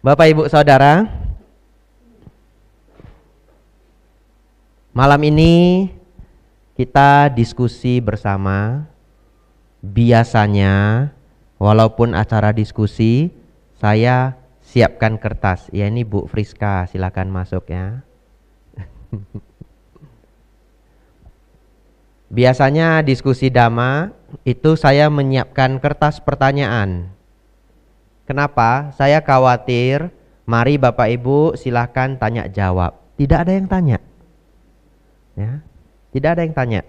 Bapak Ibu Saudara, malam ini kita diskusi bersama. Biasanya walaupun acara diskusi, saya siapkan kertas. Ya, ini Bu Friska, silakan masuk ya. Biasanya diskusi Dhamma itu saya menyiapkan kertas pertanyaan. Kenapa? Saya khawatir, mari Bapak Ibu silahkan tanya jawab. Tidak ada yang tanya. Ya, tidak ada yang tanya.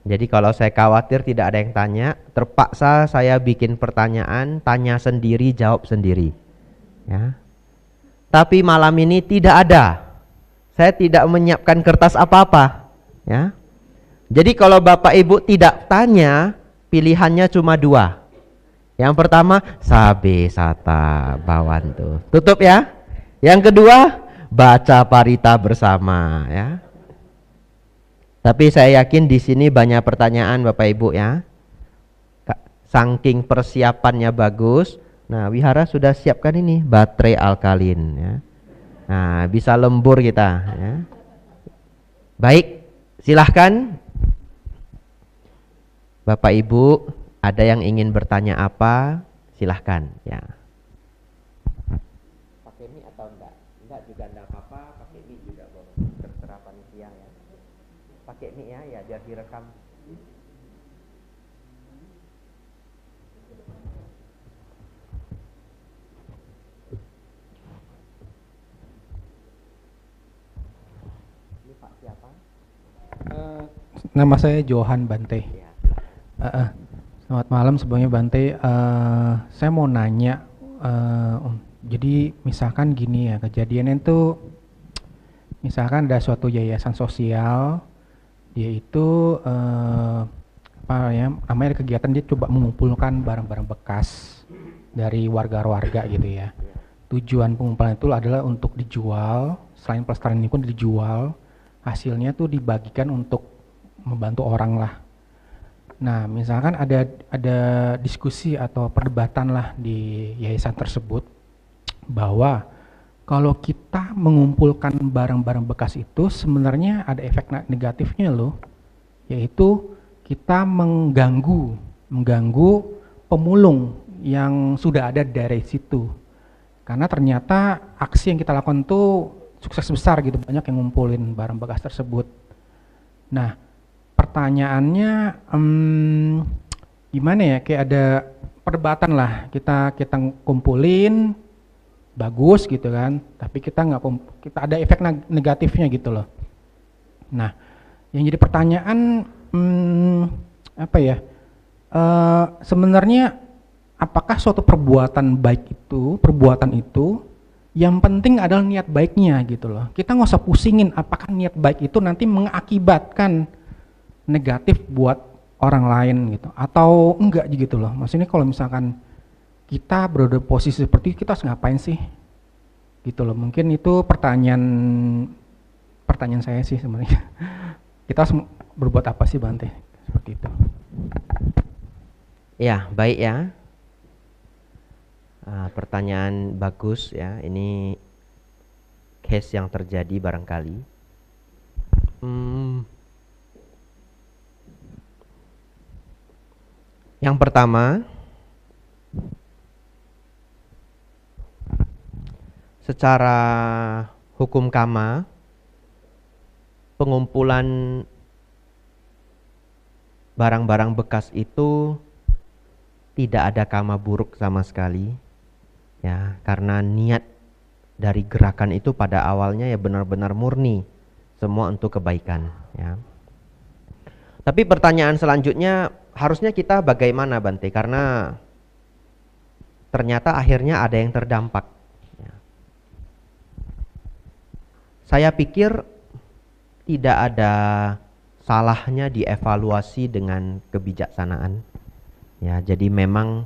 Jadi kalau saya khawatir tidak ada yang tanya, terpaksa saya bikin pertanyaan, tanya sendiri, jawab sendiri. Ya. Tapi malam ini tidak ada. Saya tidak menyiapkan kertas apa-apa. Ya. Jadi kalau Bapak Ibu tidak tanya, pilihannya cuma dua. Yang pertama, sabe sata bawantu. Tutup ya. Yang kedua, baca parita bersama ya. Tapi saya yakin di sini banyak pertanyaan Bapak Ibu ya. Saking persiapannya bagus. Nah, wihara sudah siapkan ini baterai alkalin ya. Nah, bisa lembur kita ya. Baik, silahkan Bapak Ibu, ada yang ingin bertanya apa? Silahkan ya. Pakai mic atau enggak? Enggak juga enggak apa-apa, pakai mic juga boleh. Terserah panitia ya. Pakai mic ya biar direkam. Ini Pak siapa? Nama saya Johan Bante. Ya. Selamat malam sebelumnya Bante. Saya mau nanya, jadi misalkan gini ya, kejadiannya itu misalkan ada suatu yayasan sosial, dia itu namanya kegiatan dia coba mengumpulkan barang-barang bekas dari warga-warga gitu ya. Tujuan pengumpulan itu adalah untuk dijual, selain pelestarian lingkungan dijual, hasilnya tuh dibagikan untuk membantu orang lah. Nah, misalkan ada diskusi atau perdebatan lah di yayasan tersebut bahwa kalau kita mengumpulkan barang-barang bekas itu sebenarnya ada efek negatifnya loh, yaitu kita mengganggu pemulung yang sudah ada dari situ. Karena ternyata aksi yang kita lakukan tuh sukses besar gitu, banyak yang ngumpulin barang bekas tersebut. Nah, pertanyaannya gimana ya, kayak ada perdebatan lah, kita kumpulin bagus gitu kan, tapi kita ada efek negatifnya gitu loh. Nah, yang jadi pertanyaan sebenarnya apakah suatu perbuatan itu yang penting adalah niat baiknya gitu loh. Kita nggak usah pusingin apakah niat baik itu nanti mengakibatkan negatif buat orang lain gitu atau enggak gitu loh. Maksudnya kalau misalkan kita berada posisi seperti itu, kita harus ngapain sih gitu loh. Mungkin itu pertanyaan saya sih sebenarnya. Kita harus berbuat apa sih Bante seperti itu. Ya, baik ya. Pertanyaan bagus ya. Ini case yang terjadi barangkali. Yang pertama, secara hukum kama, pengumpulan barang-barang bekas itu tidak ada kama buruk sama sekali. Ya, karena niat dari gerakan itu pada awalnya ya benar-benar murni, semua untuk kebaikan ya. Tapi pertanyaan selanjutnya, harusnya kita bagaimana Bante? Karena ternyata akhirnya ada yang terdampak ya. Saya pikir tidak ada salahnya dievaluasi dengan kebijaksanaan ya. Jadi memang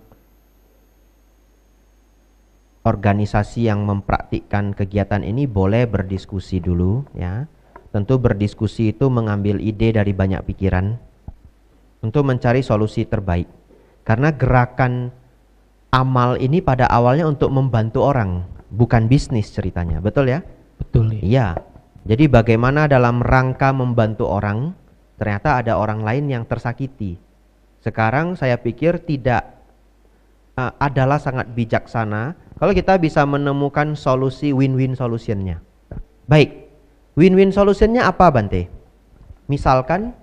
organisasi yang mempraktikkan kegiatan ini boleh berdiskusi dulu ya. Tentu berdiskusi itu mengambil ide dari banyak pikiran untuk mencari solusi terbaik. Karena gerakan amal ini pada awalnya untuk membantu orang, bukan bisnis ceritanya, betul ya? Betul ya. Iya. Jadi bagaimana dalam rangka membantu orang, ternyata ada orang lain yang tersakiti. Sekarang saya pikir tidak adalah sangat bijaksana kalau kita bisa menemukan solusi win-win solutionnya. Baik, win-win solutionnya apa Bante? Misalkan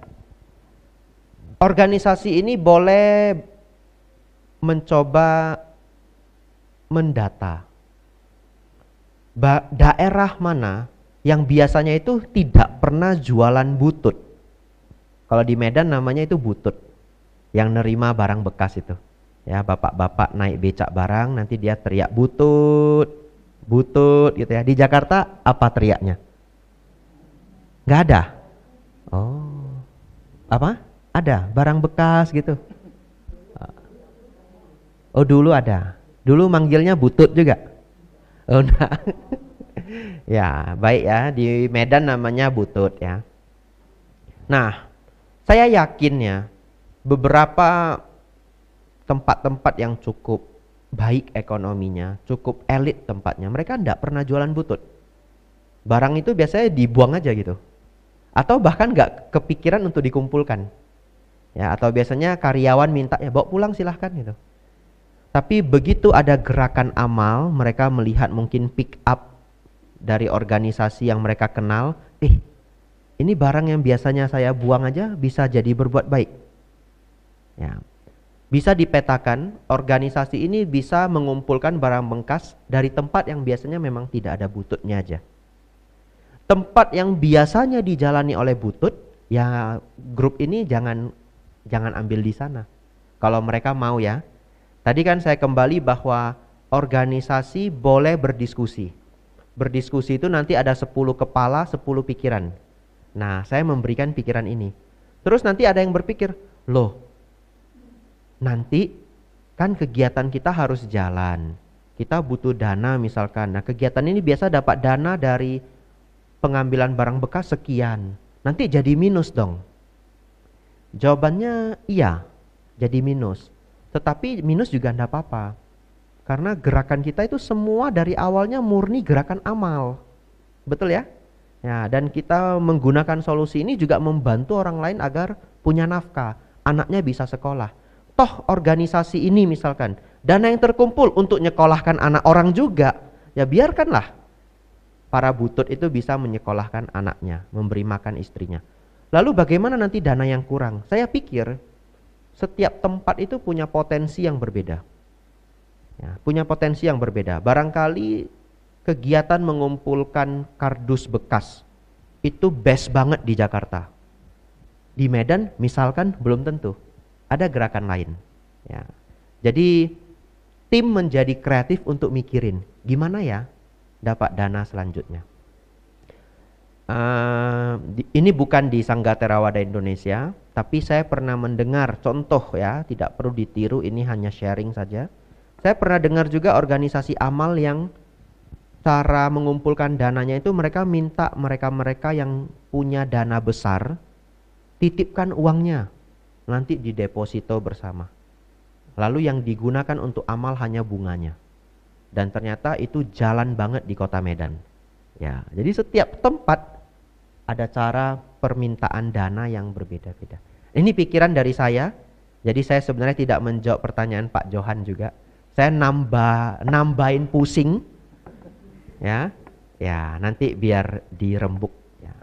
organisasi ini boleh mencoba mendata daerah mana yang biasanya itu tidak pernah jualan butut. Kalau di Medan namanya itu butut, yang nerima barang bekas itu. Ya, bapak-bapak naik becak barang, nanti dia teriak butut, butut gitu ya. Di Jakarta apa teriaknya? Nggak ada. Oh, apa? Ada barang bekas gitu. Oh, dulu ada. Dulu manggilnya butut juga. Oh, nah. Ya, baik ya. Di Medan namanya butut ya. Nah, saya yakin ya, beberapa tempat-tempat yang cukup baik ekonominya, cukup elit tempatnya, mereka tidak pernah jualan butut. Barang itu biasanya dibuang aja gitu. Atau bahkan nggak kepikiran untuk dikumpulkan. Ya, atau biasanya karyawan minta ya bawa pulang silahkan gitu. Tapi begitu ada gerakan amal, mereka melihat mungkin pick up dari organisasi yang mereka kenal, ini barang yang biasanya saya buang aja bisa jadi berbuat baik. Ya. Bisa dipetakan, organisasi ini bisa mengumpulkan barang bekas dari tempat yang biasanya memang tidak ada bututnya aja. Tempat yang biasanya dijalani oleh butut, ya grup ini jangan ambil di sana. Kalau mereka mau ya. Tadi kan saya kembali bahwa organisasi boleh berdiskusi. Berdiskusi itu nanti ada 10 kepala, 10 pikiran. Nah, saya memberikan pikiran ini. Terus nanti ada yang berpikir, loh, nanti kan kegiatan kita harus jalan. Kita butuh dana misalkan. Nah, kegiatan ini biasa dapat dana dari pengambilan barang bekas sekian. Nanti jadi minus dong. Jawabannya iya, jadi minus. Tetapi minus juga enggak apa-apa. Karena gerakan kita itu semua dari awalnya murni gerakan amal. Betul ya? Ya, dan kita menggunakan solusi ini juga membantu orang lain agar punya nafkah, anaknya bisa sekolah. Toh organisasi ini misalkan dana yang terkumpul untuk nyekolahkan anak orang juga, ya biarkanlah para butut itu bisa menyekolahkan anaknya, memberi makan istrinya. Lalu bagaimana nanti dana yang kurang? Saya pikir setiap tempat itu punya potensi yang berbeda. Ya, punya potensi yang berbeda. Barangkali kegiatan mengumpulkan kardus bekas itu best banget di Jakarta. Di Medan misalkan belum tentu. Ada gerakan lain. Ya. Jadi tim menjadi kreatif untuk mikirin gimana ya dapat dana selanjutnya. Ini bukan di Sangga Theravada Indonesia, tapi saya pernah mendengar contoh ya, tidak perlu ditiru, ini hanya sharing saja. Saya pernah dengar juga organisasi amal yang cara mengumpulkan dananya itu mereka minta mereka-mereka yang punya dana besar titipkan uangnya, nanti dideposito bersama. Lalu yang digunakan untuk amal hanya bunganya. Dan ternyata itu jalan banget di kota Medan. Ya, jadi setiap tempat ada cara permintaan dana yang berbeda-beda. Ini pikiran dari saya. Jadi saya sebenarnya tidak menjawab pertanyaan Pak Johan juga. Saya nambahin pusing. Ya. Ya, nanti biar dirembuk ya.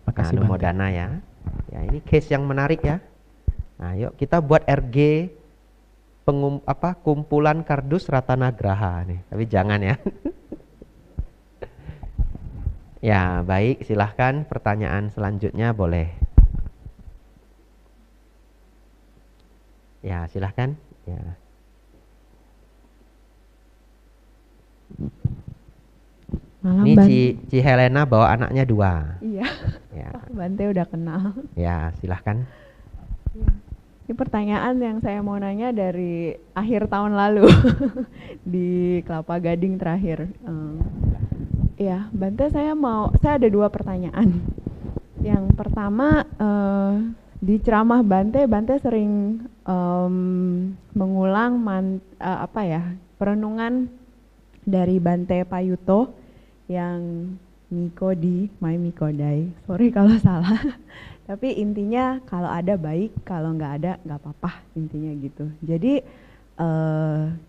Makasih Nah, dana ya. Ya, ini case yang menarik ya. Nah, yuk kita buat RG kumpulan kardus Ratanagraha nih. Tapi jangan ya. Ya, baik, silahkan pertanyaan selanjutnya boleh. Ya, silahkan. Ya. Malam, Ini Ci Helena bawa anaknya 2. Iya. Ya. Bante udah kenal. Ya, silahkan. Ini pertanyaan yang saya mau nanya dari akhir tahun lalu di Kelapa Gading terakhir. Ya, Bante saya ada 2 pertanyaan. Yang pertama di ceramah Bante sering mengulang perenungan dari Bante Payuto yang Mikodi, My Mikodai. Sorry kalau salah. Tapi intinya kalau ada baik, kalau nggak ada nggak apa-apa, intinya gitu. Jadi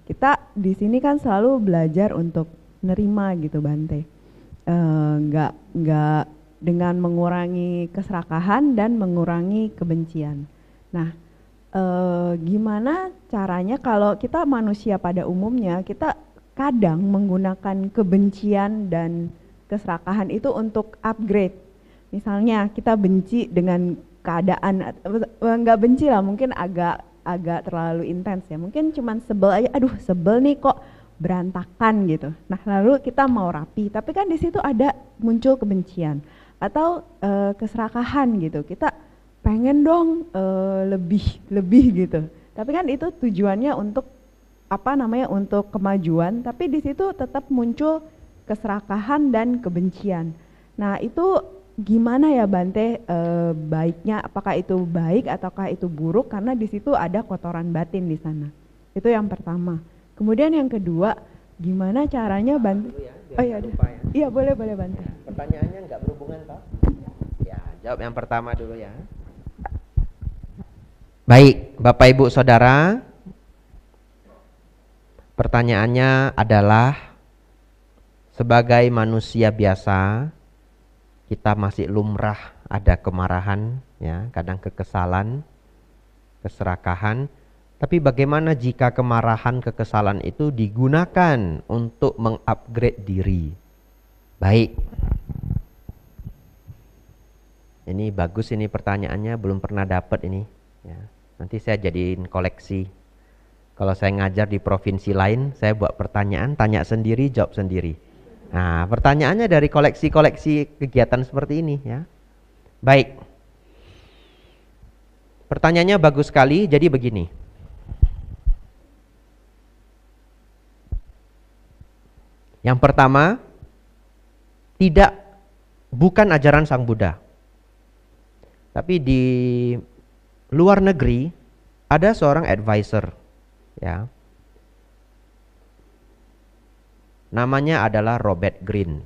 kita di sini kan selalu belajar untuk nerima gitu Bante. Nggak dengan mengurangi keserakahan dan mengurangi kebencian. Nah, gimana caranya kalau kita manusia pada umumnya kita kadang menggunakan kebencian dan keserakahan itu untuk upgrade. Misalnya kita benci dengan keadaan, nggak benci lah, mungkin agak terlalu intens ya. Mungkin cuman sebel aja, aduh sebel nih kok berantakan gitu. Nah lalu kita mau rapi, tapi kan di situ ada muncul kebencian atau keserakahan gitu. Kita pengen dong lebih gitu. Tapi kan itu tujuannya untuk untuk kemajuan, tapi di situ tetap muncul keserakahan dan kebencian. Nah itu gimana ya Bante baiknya, apakah itu baik ataukah itu buruk, karena di situ ada kotoran batin di sana. Itu yang pertama. Kemudian yang kedua, gimana caranya Bante? Oh iya, iya boleh Bante. Pertanyaannya nggak berhubungan toh? Ya, jawab yang pertama dulu ya. Baik, Bapak Ibu Saudara, pertanyaannya adalah sebagai manusia biasa, kita masih lumrah ada kemarahan, ya, kadang kekesalan, keserakahan. Tapi bagaimana jika kemarahan, kekesalan itu digunakan untuk mengupgrade diri? Baik. Ini bagus, ini pertanyaannya belum pernah dapat ini. Ya, nanti saya jadiin koleksi. Kalau saya ngajar di provinsi lain, saya buat pertanyaan, tanya sendiri, jawab sendiri. Nah, pertanyaannya dari koleksi-koleksi kegiatan seperti ini ya. Baik. Pertanyaannya bagus sekali, jadi begini. Yang pertama, bukan ajaran Sang Buddha. Tapi di luar negeri ada seorang advisor ya. Namanya adalah Robert Greene.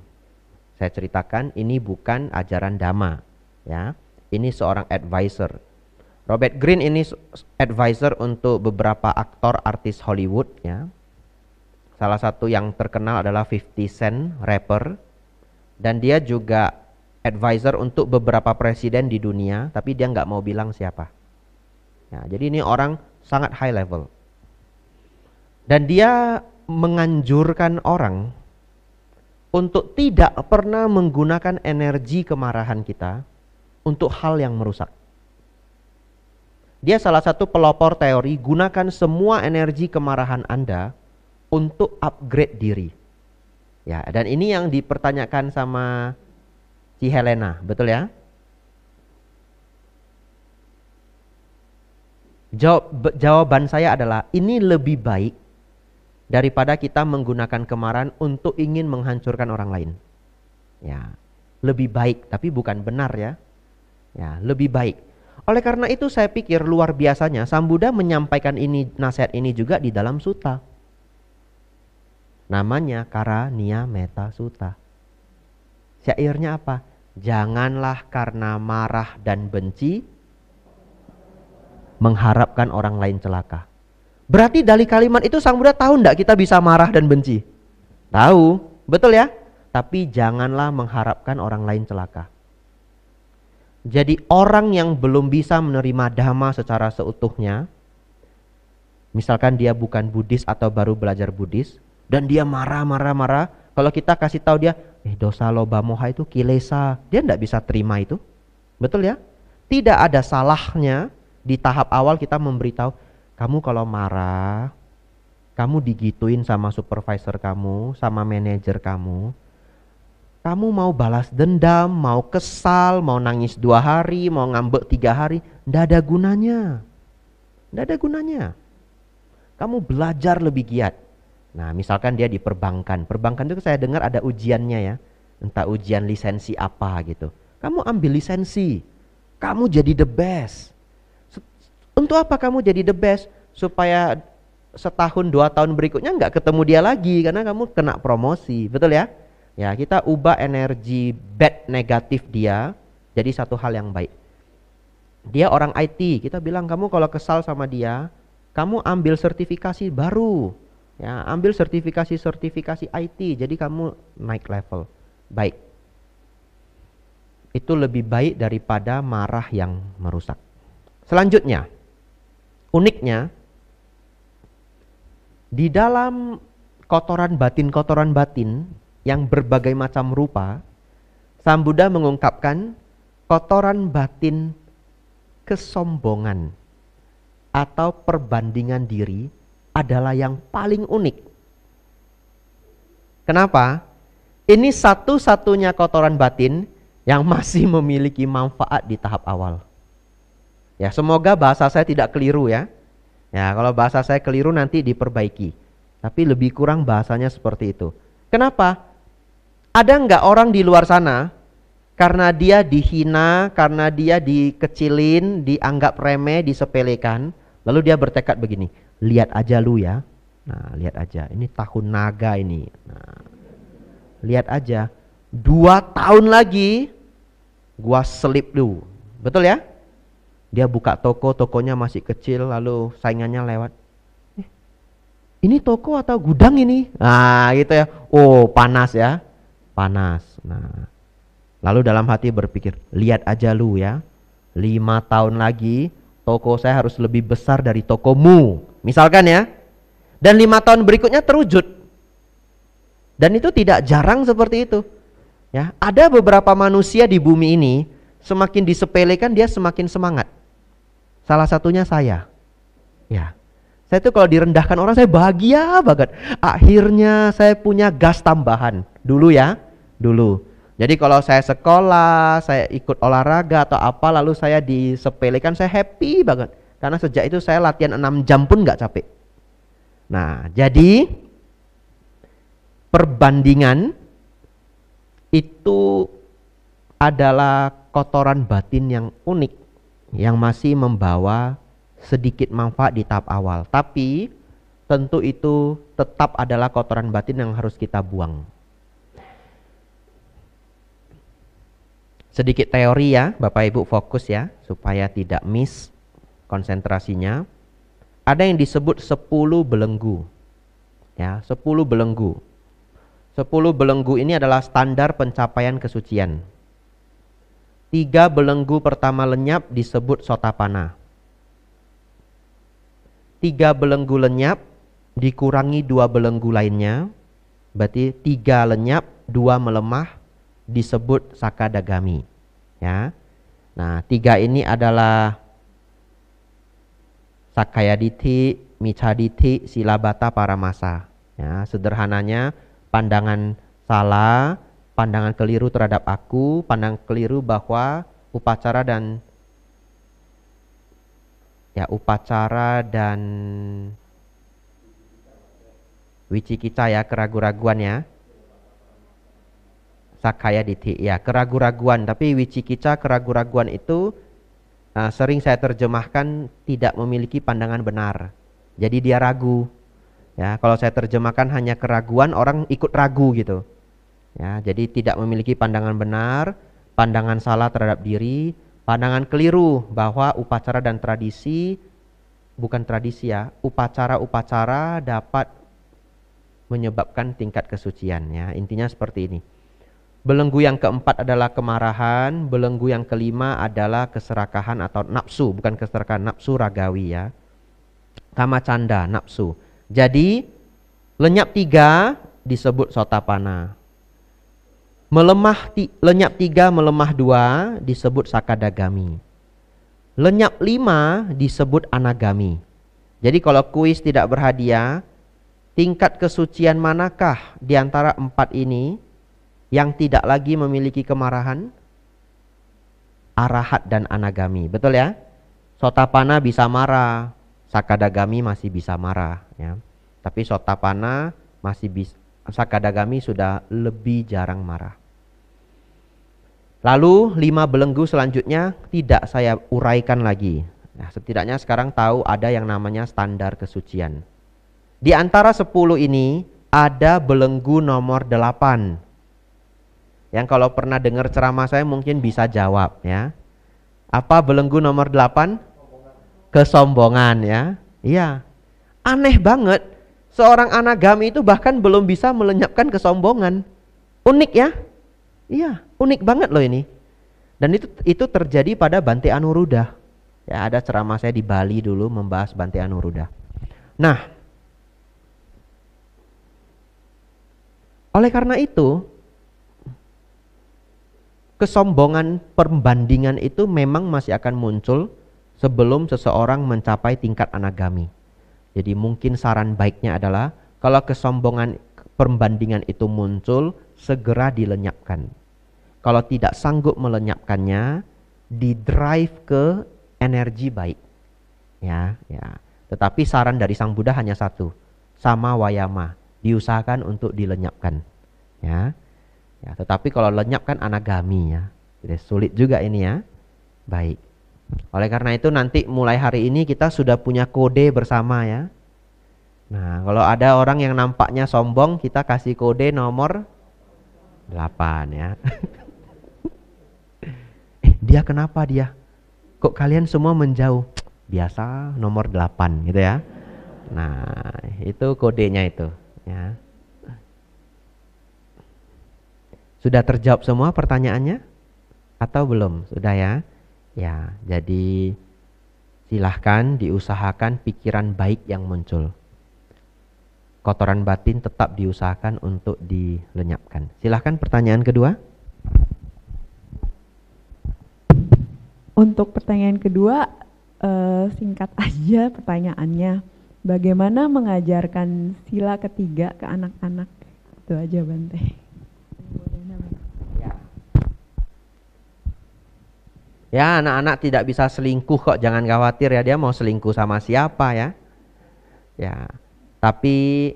Saya ceritakan ini bukan ajaran Dhamma ya. Ini seorang advisor. Robert Greene ini advisor untuk beberapa aktor artis Hollywood ya. Salah satu yang terkenal adalah 50 Cent, rapper. Dan dia juga advisor untuk beberapa presiden di dunia, tapi dia nggak mau bilang siapa. Ya, jadi ini orang sangat high level. Dan dia menganjurkan orang untuk tidak pernah menggunakan energi kemarahan kita untuk hal yang merusak. Dia salah satu pelopor teori gunakan semua energi kemarahan Anda untuk upgrade diri. Ya, dan ini yang dipertanyakan sama si Helena, betul ya? Jawaban saya adalah ini lebih baik daripada kita menggunakan kemarahan untuk ingin menghancurkan orang lain. Ya, lebih baik, tapi bukan benar ya. Ya, lebih baik. Oleh karena itu saya pikir luar biasanya Sang Buddha menyampaikan ini, nasihat ini juga di dalam sutta. Namanya Karaniya Metta Sutta. Syairnya apa? Janganlah karena marah dan benci mengharapkan orang lain celaka. Berarti dari kalimat itu Sang Buddha tahu enggak kita bisa marah dan benci? Tahu, betul ya? Tapi janganlah mengharapkan orang lain celaka. Jadi orang yang belum bisa menerima Dhamma secara seutuhnya, misalkan dia bukan Buddhis atau baru belajar Buddhis, dan dia marah, kalau kita kasih tahu dia, dosa loba moha itu kilesa, dia enggak bisa terima itu. Betul ya? Tidak ada salahnya di tahap awal kita memberitahu, kamu kalau marah, kamu digituin sama supervisor kamu, sama manajer kamu mau balas dendam, mau kesal, mau nangis 2 hari, mau ngambek 3 hari, enggak ada gunanya. Enggak ada gunanya. Kamu belajar lebih giat. Nah, misalkan dia di perbankan. Perbankan itu saya dengar ada ujiannya ya. Entah ujian lisensi apa gitu. Kamu ambil lisensi. Kamu jadi the best. Untuk apa kamu jadi the best? Supaya setahun 2 tahun berikutnya nggak ketemu dia lagi karena kamu kena promosi, betul ya? Ya, kita ubah energi bad negatif dia jadi satu hal yang baik. Dia orang IT, kita bilang kamu kalau kesal sama dia, kamu ambil sertifikasi baru. Ya, ambil sertifikasi IT, jadi kamu naik level. Baik. Itu lebih baik daripada marah yang merusak. Selanjutnya, uniknya di dalam kotoran batin yang berbagai macam rupa, Sang Buddha mengungkapkan kotoran batin kesombongan atau perbandingan diri adalah yang paling unik. Kenapa? Ini satu-satunya kotoran batin yang masih memiliki manfaat di tahap awal. Ya, semoga bahasa saya tidak keliru ya. Ya, kalau bahasa saya keliru nanti diperbaiki. Tapi lebih kurang bahasanya seperti itu. Kenapa? Ada nggak orang di luar sana karena dia dihina, karena dia dikecilin, dianggap remeh, disepelekan, lalu dia bertekad begini, lihat aja lu ya. Nah, lihat aja, ini tahun naga ini. Nah, lihat aja, 2 tahun lagi gua selip lu. Betul ya? Dia buka toko, tokonya masih kecil, lalu saingannya lewat. Ini toko atau gudang ini? Nah, gitu ya. Oh, panas ya. Panas. Nah, lalu dalam hati berpikir, lihat aja lu ya, 5 tahun lagi toko saya harus lebih besar dari tokomu, misalkan ya. Dan 5 tahun berikutnya terwujud. Dan itu tidak jarang seperti itu. Ya, ada beberapa manusia di bumi ini semakin disepelekan dia semakin semangat. Salah satunya saya. Ya. Saya tuh kalau direndahkan orang saya bahagia banget. Akhirnya saya punya gas tambahan. Dulu ya, dulu. Jadi kalau saya sekolah, saya ikut olahraga atau apa, lalu saya disepelekan, saya happy banget. Karena sejak itu saya latihan 6 jam pun gak capek. Nah, jadi perbandingan itu adalah kotoran batin yang unik, yang masih membawa sedikit manfaat di tahap awal. Tapi tentu itu tetap adalah kotoran batin yang harus kita buang. Sedikit teori ya, Bapak Ibu fokus ya, supaya tidak miss konsentrasinya. Ada yang disebut 10 belenggu. Ya, 10 belenggu. 10 belenggu ini adalah standar pencapaian kesucian. 3 belenggu pertama lenyap disebut Sotapanna. 3 belenggu lenyap dikurangi 2 belenggu lainnya, berarti 3 lenyap, 2 melemah, disebut Sakadagami. Ya. Nah, 3 ini adalah Sakaya Ditti, Micca Ditti, Silabata, Paramasa. Ya, sederhananya pandangan salah, pandangan keliru terhadap aku, pandangan keliru bahwa upacara dan wicikicca ya, keraguan-raguan ya. Sakaya Ditti ya, keraguan-raguan. Tapi wicikicca, keraguan-raguan itu sering saya terjemahkan tidak memiliki pandangan benar. Jadi dia ragu. Ya, kalau saya terjemahkan hanya keraguan, orang ikut ragu gitu. Ya, jadi tidak memiliki pandangan benar, pandangan salah terhadap diri, pandangan keliru bahwa upacara dan tradisi, bukan tradisi ya, upacara-upacara dapat menyebabkan tingkat kesucian ya. Intinya seperti ini. Belenggu yang keempat adalah kemarahan, belenggu yang kelima adalah keserakahan atau nafsu, bukan keserakahan, nafsu ragawi ya. Kamacanda, nafsu. Jadi lenyap 3 disebut Sotapanna. Lenyap 3, melemah 2 disebut Sakadagami. Lenyap 5 disebut Anagami. Jadi kalau kuis tidak berhadiah, tingkat kesucian manakah di antara 4 ini yang tidak lagi memiliki kemarahan? Arahat dan Anagami, betul ya? Sotapanna bisa marah, Sakadagami masih bisa marah ya. Tapi Sotapanna masih bisa, Sakadagami sudah lebih jarang marah. Lalu 5 belenggu selanjutnya tidak saya uraikan lagi. Nah, setidaknya sekarang tahu ada yang namanya standar kesucian. Di antara 10 ini ada belenggu nomor 8. Yang kalau pernah dengar ceramah saya mungkin bisa jawab ya. Apa belenggu nomor 8? Kesombongan ya. Iya. Aneh banget. Seorang anagami itu bahkan belum bisa melenyapkan kesombongan. Unik ya? Iya, unik banget loh ini. Dan itu terjadi pada Bante Anuruddha. Ya, ada ceramah saya di Bali dulu membahas Bante Anuruddha. Nah, oleh karena itu, kesombongan perbandingan itu memang masih akan muncul sebelum seseorang mencapai tingkat anagami. Jadi mungkin saran baiknya adalah kalau kesombongan perbandingan itu muncul, segera dilenyapkan. Kalau tidak sanggup melenyapkannya, di-drive ke energi baik. Ya. Tetapi saran dari Sang Buddha hanya satu, sama wayama, diusahakan untuk dilenyapkan. Ya, tetapi kalau lenyapkan anagami ya. Jadi sulit juga ini ya. Baik. Oleh karena itu nanti mulai hari ini kita sudah punya kode bersama ya. Nah, kalau ada orang yang nampaknya sombong, kita kasih kode nomor 8 ya. Dia kenapa dia? Kok kalian semua menjauh? Biasa nomor 8 gitu ya. Nah, itu kodenya itu ya. Sudah terjawab semua pertanyaannya? Atau belum? Sudah ya? Ya, jadi silahkan diusahakan pikiran baik yang muncul. Kotoran batin tetap diusahakan untuk dilenyapkan. Silahkan pertanyaan kedua. Untuk pertanyaan kedua, singkat aja pertanyaannya. Bagaimana mengajarkan sila ketiga ke anak-anak? Itu aja Bante. Ya, anak-anak tidak bisa selingkuh kok, jangan khawatir ya, dia mau selingkuh sama siapa ya. Ya, tapi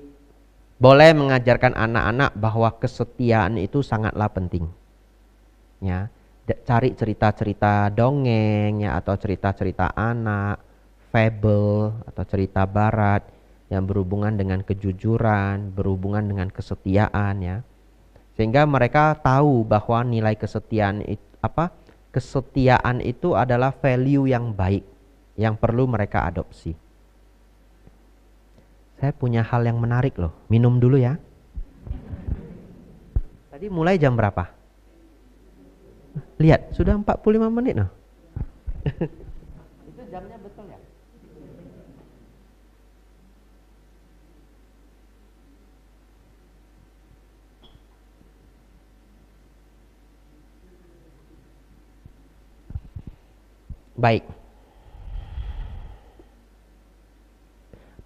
boleh mengajarkan anak-anak bahwa kesetiaan itu sangatlah penting. Ya, cari cerita-cerita dongeng ya, atau cerita-cerita anak, fable atau cerita barat yang berhubungan dengan kejujuran, berhubungan dengan kesetiaan ya. Sehingga mereka tahu bahwa nilai kesetiaan itu kesetiaan itu adalah value yang baik yang perlu mereka adopsi. Saya punya hal yang menarik loh. Minum dulu ya. Tadi mulai jam berapa? Lihat, sudah 45 menit loh. Itu jamnya betul ya? Baik.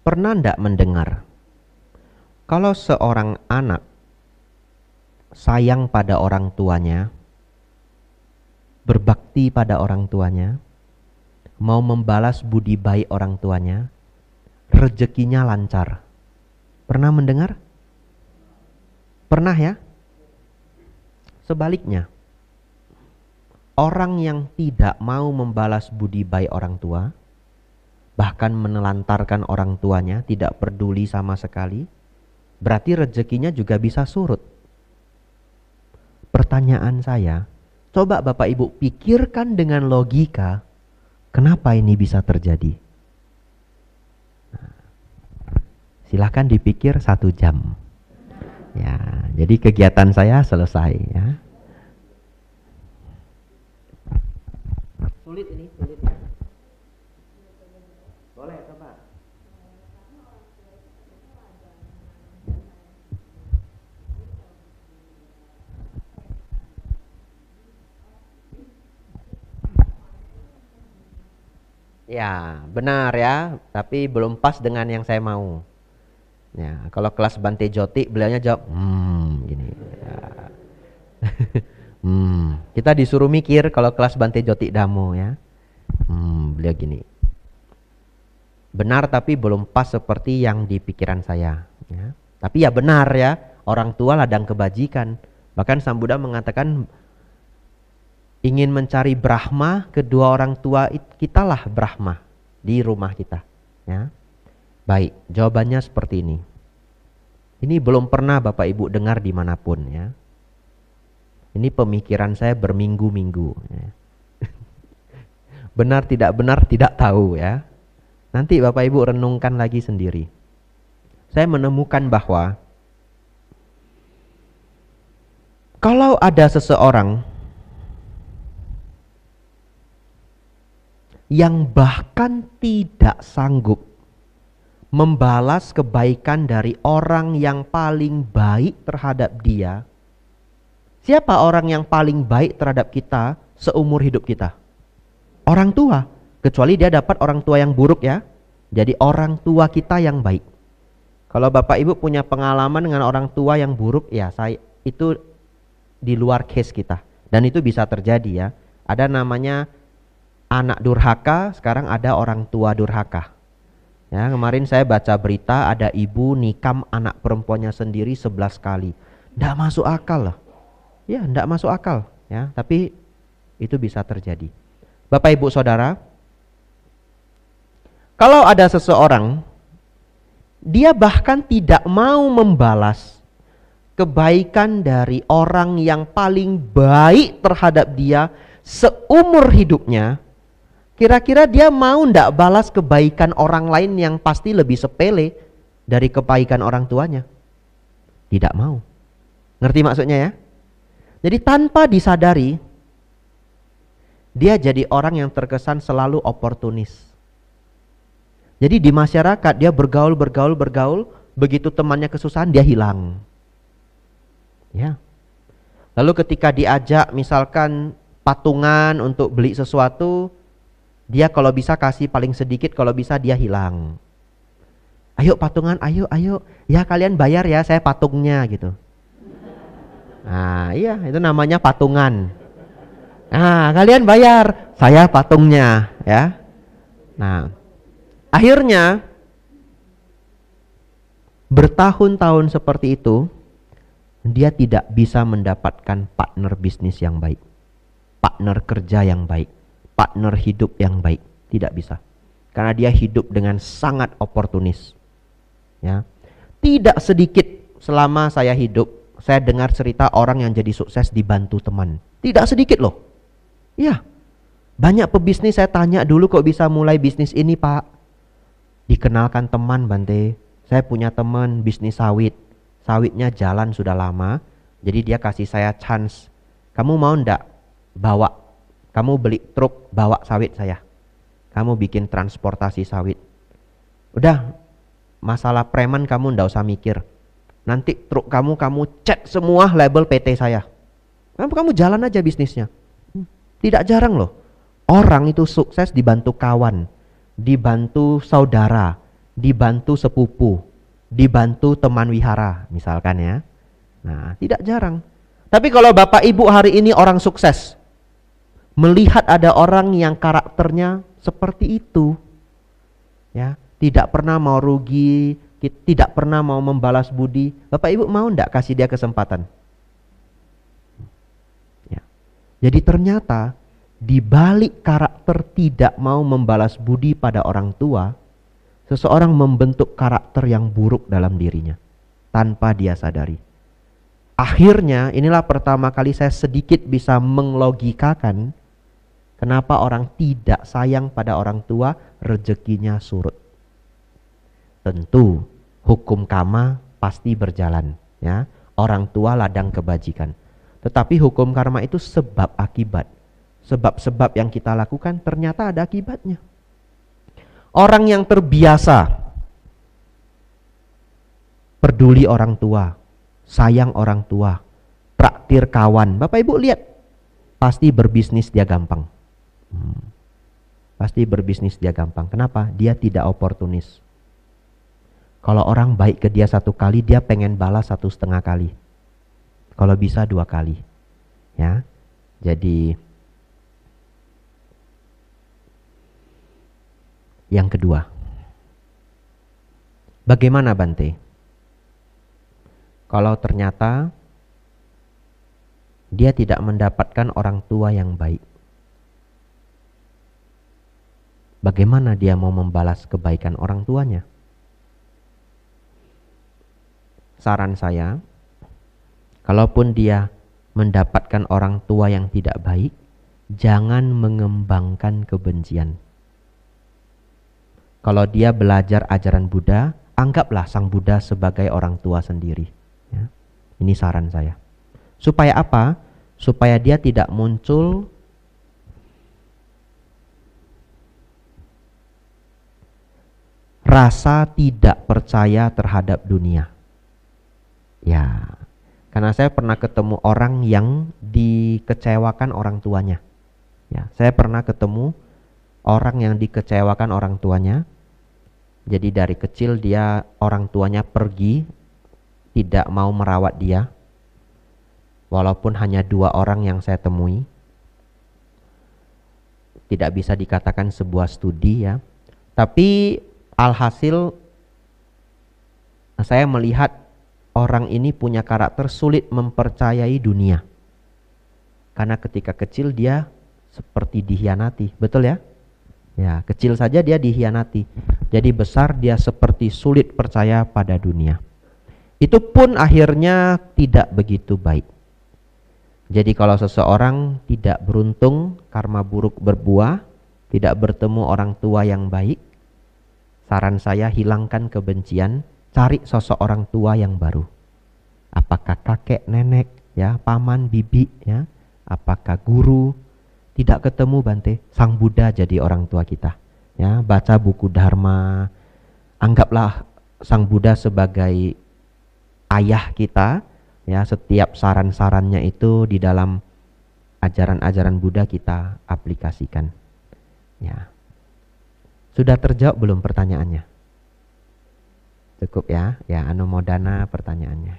Pernah ndak mendengar kalau seorang anak sayang pada orang tuanya, berbakti pada orang tuanya, mau membalas budi baik orang tuanya, rezekinya lancar? Pernah mendengar? Pernah ya? Sebaliknya, orang yang tidak mau membalas budi baik orang tua, bahkan menelantarkan orang tuanya, tidak peduli sama sekali, berarti rezekinya juga bisa surut. Pertanyaan saya, coba Bapak Ibu pikirkan dengan logika, kenapa ini bisa terjadi? Nah, silahkan dipikir 1 jam. Ya, jadi kegiatan saya selesai ya. Sulit ini, sulit ya. Boleh coba. Ya, benar ya, tapi belum pas dengan yang saya mau. Ya, kalau kelas Bante Joti, beliaunya jawab, gini. Ya. Kita disuruh mikir kalau kelas Bante Joti Dhammo ya. Beliau gini. Benar tapi belum pas seperti yang di pikiran saya ya. Tapi ya benar ya, orang tua ladang kebajikan. Bahkan Sang Buddha mengatakan ingin mencari Brahma, kedua orang tua kitalah Brahma di rumah kita ya. Baik, jawabannya seperti ini. Ini belum pernah Bapak Ibu dengar dimanapun ya. Ini pemikiran saya berminggu-minggu ya. Benar tidak tahu ya. Nanti Bapak Ibu renungkan lagi sendiri. Saya menemukan bahwa kalau ada seseorang yang bahkan tidak sanggup membalas kebaikan dari orang yang paling baik terhadap dia. Siapa orang yang paling baik terhadap kita seumur hidup kita? Orang tua, kecuali dia dapat orang tua yang buruk ya. Jadi orang tua kita yang baik. Kalau Bapak Ibu punya pengalaman dengan orang tua yang buruk, ya itu di luar case kita. Dan itu bisa terjadi ya. Ada namanya anak durhaka, sekarang ada orang tua durhaka. Ya, kemarin saya baca berita ada ibu nikam anak perempuannya sendiri 11 kali. Nggak masuk akal loh. Ya, nggak masuk akal ya, tapi itu bisa terjadi. Bapak Ibu Saudara, kalau ada seseorang dia bahkan tidak mau membalas kebaikan dari orang yang paling baik terhadap dia seumur hidupnya, kira-kira dia mau ndak balas kebaikan orang lain yang pasti lebih sepele dari kebaikan orang tuanya? Tidak mau. Ngerti maksudnya ya? Jadi tanpa disadari, dia jadi orang yang terkesan selalu oportunis. Jadi di masyarakat dia bergaul, begitu temannya kesusahan dia hilang. Ya. Lalu ketika diajak misalkan patungan untuk beli sesuatu, dia kalau bisa kasih paling sedikit, kalau bisa dia hilang. Ayo patungan, ayo. Ya kalian bayar ya, saya patungnya gitu. Nah iya, itu namanya patungan. Nah kalian bayar, saya patungnya ya. Nah akhirnya bertahun-tahun seperti itu, dia tidak bisa mendapatkan partner bisnis yang baik, partner kerja yang baik, partner hidup yang baik. Tidak bisa, karena dia hidup dengan sangat oportunis ya. Tidak sedikit selama saya hidup saya dengar cerita orang yang jadi sukses dibantu teman. Tidak sedikit loh. Ya, banyak pebisnis saya tanya dulu kok bisa mulai bisnis ini Pak. Dikenalkan teman Bante, saya punya teman bisnis sawit. Sawitnya jalan sudah lama, jadi dia kasih saya chance. Kamu mau ndak bawa, kamu beli truk bawa sawit saya. Kamu bikin transportasi sawit. Udah, masalah preman kamu ndak usah mikir. Nanti truk kamu cat semua label PT saya. Kamu jalan aja bisnisnya. Tidak jarang loh, orang itu sukses dibantu kawan, dibantu saudara, dibantu sepupu, dibantu teman wihara misalkan ya. Nah tidak jarang. Tapi kalau Bapak Ibu hari ini orang sukses, melihat ada orang yang karakternya seperti itu ya, tidak pernah mau rugi, tidak pernah mau membalas budi, Bapak Ibu mau ndak kasih dia kesempatan? Ya. Jadi ternyata di balik karakter tidak mau membalas budi pada orang tua, seseorang membentuk karakter yang buruk dalam dirinya tanpa dia sadari. Akhirnya inilah pertama kali saya sedikit bisa menglogikakan kenapa orang tidak sayang pada orang tua, rezekinya surut. Tentu hukum karma pasti berjalan ya. Orang tua ladang kebajikan. Tetapi hukum karma itu sebab akibat. Sebab-sebab yang kita lakukan ternyata ada akibatnya. Orang yang terbiasa peduli orang tua, sayang orang tua, traktir kawan, Bapak Ibu lihat, pasti berbisnis dia gampang. Pasti berbisnis dia gampang. Kenapa? Dia tidak oportunis. Kalau orang baik ke dia 1 kali, dia pengen balas 1,5 kali. Kalau bisa 2 kali. Ya. Jadi yang kedua, bagaimana Bante? Kalau ternyata dia tidak mendapatkan orang tua yang baik, bagaimana dia mau membalas kebaikan orang tuanya? saran saya, kalaupun dia mendapatkan orang tua yang tidak baik, jangan mengembangkan kebencian. Kalau dia belajar ajaran Buddha, anggaplah sang Buddha sebagai orang tua sendiri. Ya. Ini saran saya. Supaya apa? Supaya dia tidak muncul rasa tidak percaya terhadap dunia. Ya, karena saya pernah ketemu orang yang dikecewakan orang tuanya. Ya, saya pernah ketemu orang yang dikecewakan orang tuanya. Jadi dari kecil dia orang tuanya pergi, tidak mau merawat dia. Walaupun hanya 2 orang yang saya temui. Tidak bisa dikatakan sebuah studi ya. Tapi alhasil saya melihat orang ini punya karakter sulit mempercayai dunia. Karena ketika kecil dia seperti dikhianati, betul ya? Ya, kecil saja dia dikhianati. Jadi besar dia seperti sulit percaya pada dunia. Itu pun akhirnya tidak begitu baik. Jadi kalau seseorang tidak beruntung, karma buruk berbuah, tidak bertemu orang tua yang baik, saran saya hilangkan kebencian, cari sosok orang tua yang baru. Apakah kakek, nenek, ya, paman, bibi, ya, apakah guru? Tidak ketemu Bante, Sang Buddha jadi orang tua kita. Ya, baca buku Dharma, anggaplah Sang Buddha sebagai ayah kita. Ya, setiap saran-sarannya itu di dalam ajaran-ajaran Buddha kita aplikasikan. Ya. Sudah terjawab belum pertanyaannya? Cukup ya, ya anumodana pertanyaannya.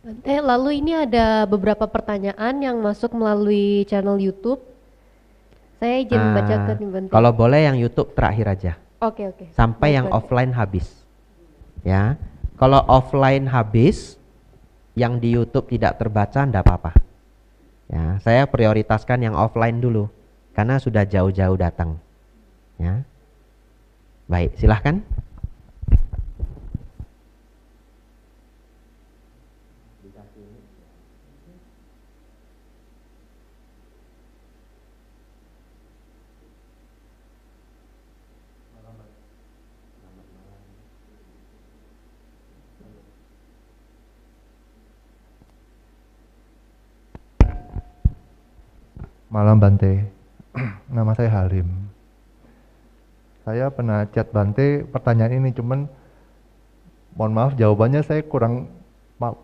Bante, lalu ini ada beberapa pertanyaan yang masuk melalui channel YouTube. Saya izin membacakan nih Bante. Kalau boleh yang YouTube terakhir aja. Oke. Sampai yang Bante. offline habis. Ya, kalau offline habis, yang di YouTube tidak terbaca, enggak apa-apa. Ya, saya prioritaskan yang offline dulu, karena sudah jauh-jauh datang. Ya, baik, silahkan. Malam Bante, nama saya Halim. Saya pernah chat Bante pertanyaan ini, cuman mohon maaf jawabannya saya kurang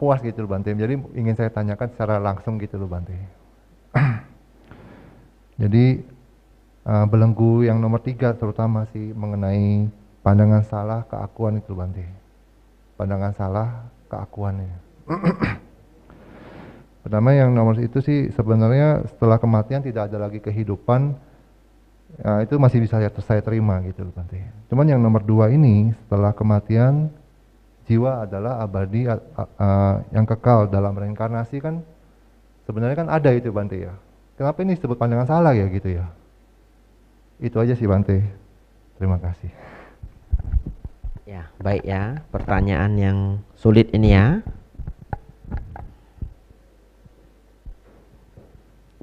puas gitu loh Bante. Jadi ingin saya tanyakan secara langsung gitu loh Bante. Jadi belenggu yang nomor 3 terutama sih mengenai pandangan salah keakuan itu Bante. Pandangan salah keakuannya. Pertama yang nomor itu sih sebenarnya setelah kematian tidak ada lagi kehidupan, ya, itu masih bisa saya terima gitu loh Bante. Cuman yang nomor 2 ini setelah kematian jiwa adalah abadi yang kekal dalam reinkarnasi kan sebenarnya kan ada itu Bante ya. Kenapa ini disebut pandangan salah ya gitu ya? Itu aja sih Bante. Terima kasih. Ya, baik ya. Pertanyaan yang sulit ini ya.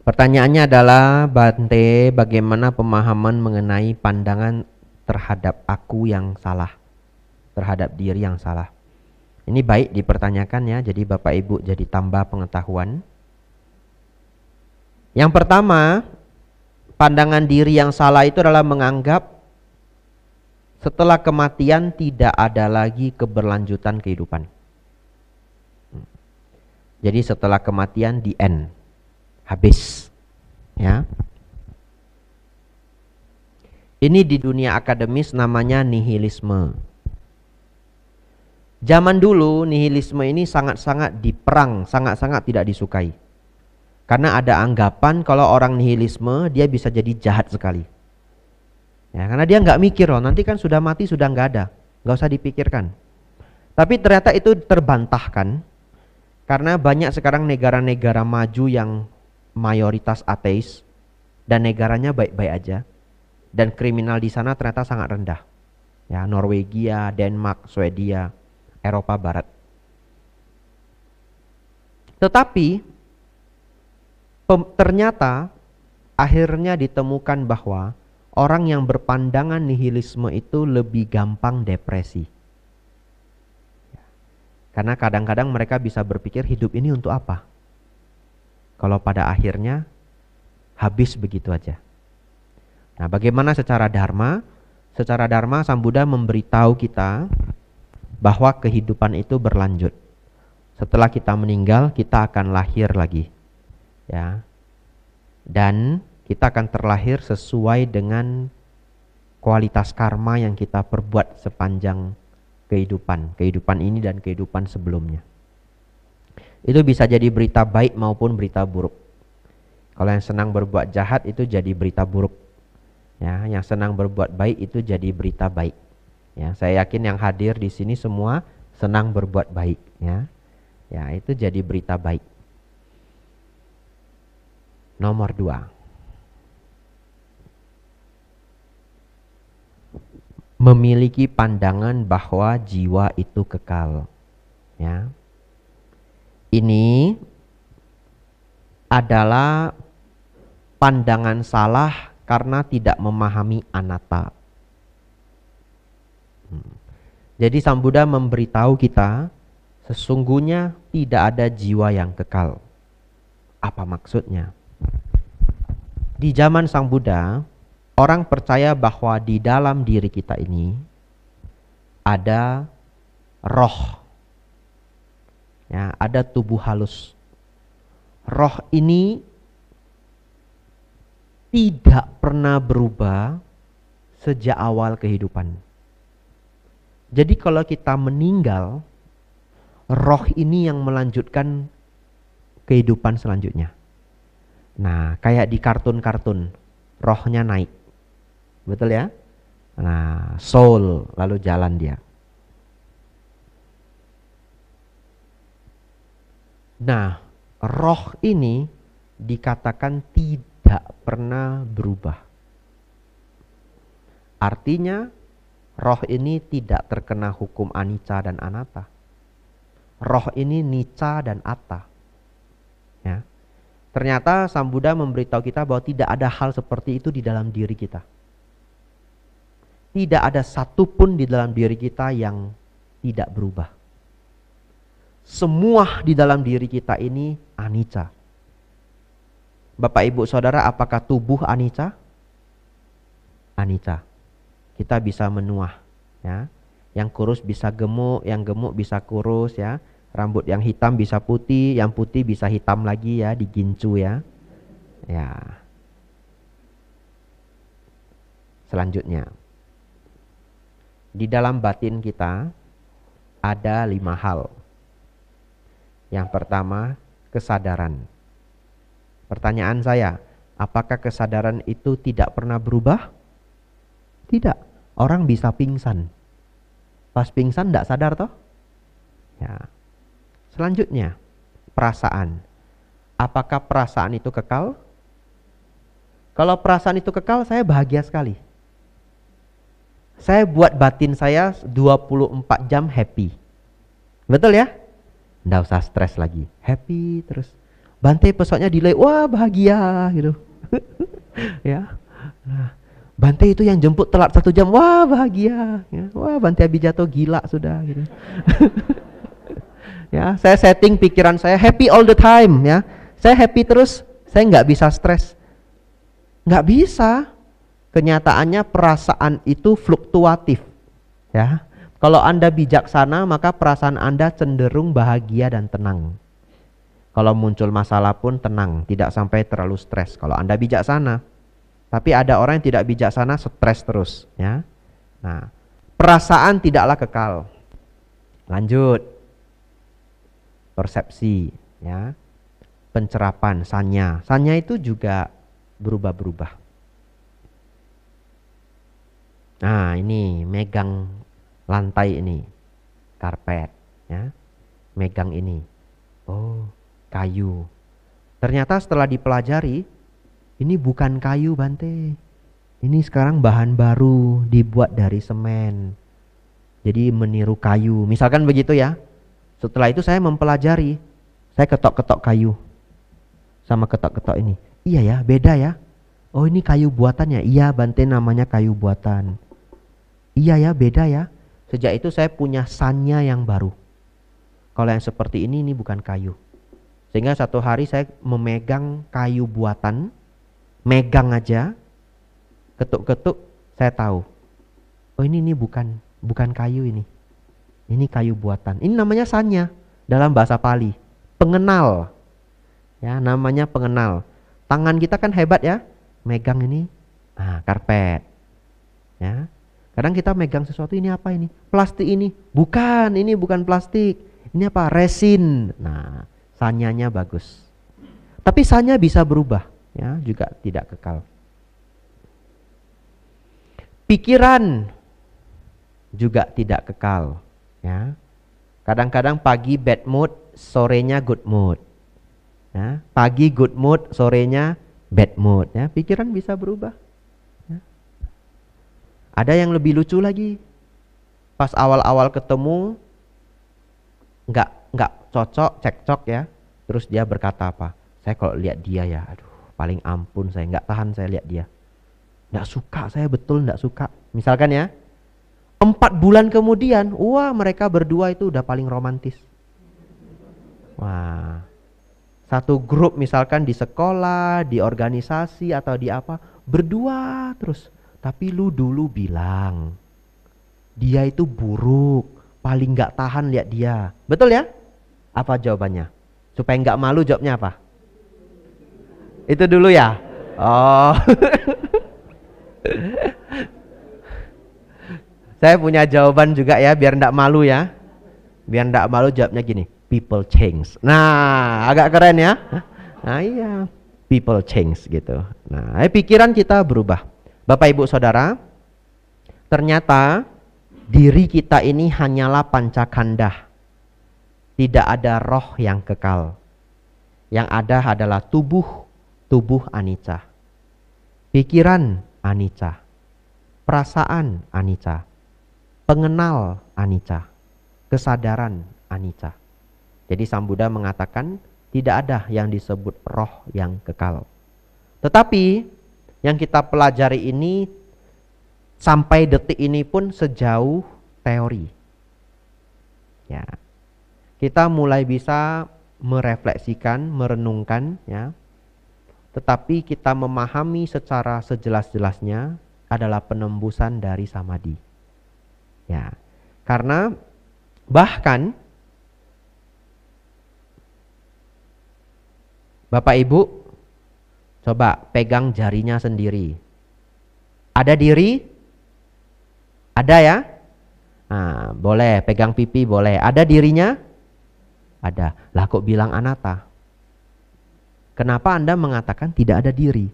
Pertanyaannya adalah Bante, bagaimana pemahaman mengenai pandangan terhadap aku yang salah, terhadap diri yang salah. Ini baik dipertanyakan ya, jadi Bapak Ibu jadi tambah pengetahuan. Yang pertama, pandangan diri yang salah itu adalah menganggap setelah kematian tidak ada lagi keberlanjutan kehidupan. Jadi setelah kematian di end, habis. Ya. Ini di dunia akademis namanya nihilisme. Zaman dulu nihilisme ini sangat-sangat diperang, sangat-sangat tidak disukai. Karena ada anggapan kalau orang nihilisme dia bisa jadi jahat sekali. Ya, karena dia nggak mikir loh, nanti kan sudah mati sudah nggak ada, nggak usah dipikirkan. Tapi ternyata itu terbantahkan karena banyak sekarang negara-negara maju yang mayoritas ateis dan negaranya baik-baik aja dan kriminal di sana ternyata sangat rendah. Ya, Norwegia, Denmark, Swedia. Eropa Barat. Tetapi ternyata akhirnya ditemukan bahwa orang yang berpandangan nihilisme itu lebih gampang depresi. Karena kadang-kadang mereka bisa berpikir hidup ini untuk apa? Kalau pada akhirnya habis begitu aja. Nah, bagaimana secara dharma? Secara dharma Sang Buddha memberitahu kita bahwa kehidupan itu berlanjut. Setelah kita meninggal, kita akan lahir lagi. Ya. Dan kita akan terlahir sesuai dengan kualitas karma yang kita perbuat sepanjang kehidupan ini dan kehidupan sebelumnya. Itu bisa jadi berita baik maupun berita buruk. Kalau yang senang berbuat jahat itu jadi berita buruk. Ya, yang senang berbuat baik itu jadi berita baik. Ya, saya yakin yang hadir di sini semua senang berbuat baik, ya. Ya, itu jadi berita baik. Nomor 2. Memiliki pandangan bahwa jiwa itu kekal. Ya. Ini adalah pandangan salah karena tidak memahami anatta. Jadi Sang Buddha memberitahu kita sesungguhnya tidak ada jiwa yang kekal. Apa maksudnya? Di zaman Sang Buddha, orang percaya bahwa di dalam diri kita ini ada roh. Ya, ada tubuh halus. Roh ini tidak pernah berubah sejak awal kehidupan. Jadi kalau kita meninggal, roh ini yang melanjutkan kehidupan selanjutnya. Nah, kayak di kartun-kartun, rohnya naik. Betul ya? Nah, soul lalu jalan dia. Nah, roh ini dikatakan tidak pernah berubah. Artinya, roh ini tidak terkena hukum anicca dan anatta. Roh ini nicca dan atta. Ya. Ternyata Sang Buddha memberitahu kita bahwa tidak ada hal seperti itu di dalam diri kita. Tidak ada satupun di dalam diri kita yang tidak berubah. Semua di dalam diri kita ini anicca. Bapak Ibu Saudara, apakah tubuh anicca? Anicca. Kita bisa menua, ya. Yang kurus bisa gemuk, yang gemuk bisa kurus, ya. Rambut yang hitam bisa putih, yang putih bisa hitam lagi, ya, di gincu, ya. Ya. Selanjutnya, di dalam batin kita ada 5 hal. Yang pertama, kesadaran. Pertanyaan saya, apakah kesadaran itu tidak pernah berubah? Tidak. Orang bisa pingsan. Pas pingsan tidak sadar toh? Ya. Selanjutnya, perasaan. Apakah perasaan itu kekal? Kalau perasaan itu kekal, saya bahagia sekali. Saya buat batin saya 24 jam happy. Betul ya? Nggak usah stres lagi. Happy terus. Bante pesawatnya delay, wah bahagia gitu. Ya. Nah, Bante itu yang jemput telat 1 jam, wah bahagia. Ya. Wah Bante Abijato gila sudah gitu. Ya, saya setting pikiran saya happy all the time, ya. Saya happy terus, saya nggak bisa stres. Nggak bisa. Kenyataannya perasaan itu fluktuatif, ya. Kalau Anda bijaksana, maka perasaan Anda cenderung bahagia dan tenang. Kalau muncul masalah pun tenang, tidak sampai terlalu stres kalau Anda bijaksana. Tapi ada orang yang tidak bijaksana, stres terus, ya. Nah, perasaan tidaklah kekal. Lanjut. Persepsi, ya. Pencerapan, sanya. Sanya itu juga berubah-berubah. Nah, ini megang lantai ini, karpet, ya. Megang ini. Oh, kayu. Ternyata setelah dipelajari, ini bukan kayu Bante. Ini sekarang bahan baru dibuat dari semen. Jadi meniru kayu. Misalkan begitu ya. Setelah itu saya mempelajari. Saya ketok-ketok kayu. Sama ketok-ketok ini. Iya ya, beda ya. Oh ini kayu buatannya. Iya Bante, namanya kayu buatan. Iya ya, beda ya. Sejak itu saya punya sanya yang baru. Kalau yang seperti ini bukan kayu. Sehingga satu hari saya memegang kayu buatan. Megang aja. Ketuk-ketuk, saya tahu. Oh ini bukan kayu ini. Ini kayu buatan. Ini namanya sanya dalam bahasa Pali. Pengenal. Ya, namanya pengenal. Tangan kita kan hebat ya. Megang ini karpet. Ya. Kadang kita megang sesuatu, ini apa ini? Plastik ini. Bukan, ini bukan plastik. Ini apa? Resin. Nah, sanyanya bagus. Tapi sanya bisa berubah, ya, juga tidak kekal. Pikiran juga tidak kekal, ya. Kadang-kadang pagi bad mood, sorenya good mood. Ya, pagi good mood, sorenya bad mood, ya. Pikiran bisa berubah. Ya. Ada yang lebih lucu lagi. Pas awal-awal ketemu nggak cocok, cekcok ya. Terus dia berkata apa? Saya kalau lihat dia ya, aduh, paling ampun, saya nggak tahan saya lihat dia. Nggak suka, saya betul nggak suka. Misalkan ya, 4 bulan kemudian, wah mereka berdua itu udah paling romantis. Wah, satu grup misalkan di sekolah, di organisasi atau di apa, berdua terus. Tapi lu dulu bilang, dia itu buruk, paling nggak tahan lihat dia. Betul ya? Apa jawabannya? Supaya nggak malu jawabnya apa? Itu dulu ya? Oh. Saya punya jawaban juga ya, biar ndak malu ya. Biar ndak malu jawabnya gini, people change. Nah, agak keren ya. Nah iya, people change gitu. Nah, pikiran kita berubah. Bapak Ibu Saudara, ternyata diri kita ini hanyalah pancakanda. Tidak ada roh yang kekal. Yang ada adalah tubuh anicca. Pikiran anicca. Perasaan anicca. Pengenal anicca, kesadaran anicca. Jadi Sang Buddha mengatakan tidak ada yang disebut roh yang kekal. Tetapi yang kita pelajari ini sampai detik ini pun sejauh teori. Ya. Kita mulai bisa merefleksikan, merenungkan ya. Tetapi kita memahami secara sejelas-jelasnya adalah penembusan dari samadhi. Ya, karena bahkan Bapak Ibu coba pegang jarinya sendiri. Ada diri? Ada ya? Nah, boleh pegang pipi boleh. Ada dirinya? Ada. Lah kok bilang anatta? Kenapa Anda mengatakan tidak ada diri?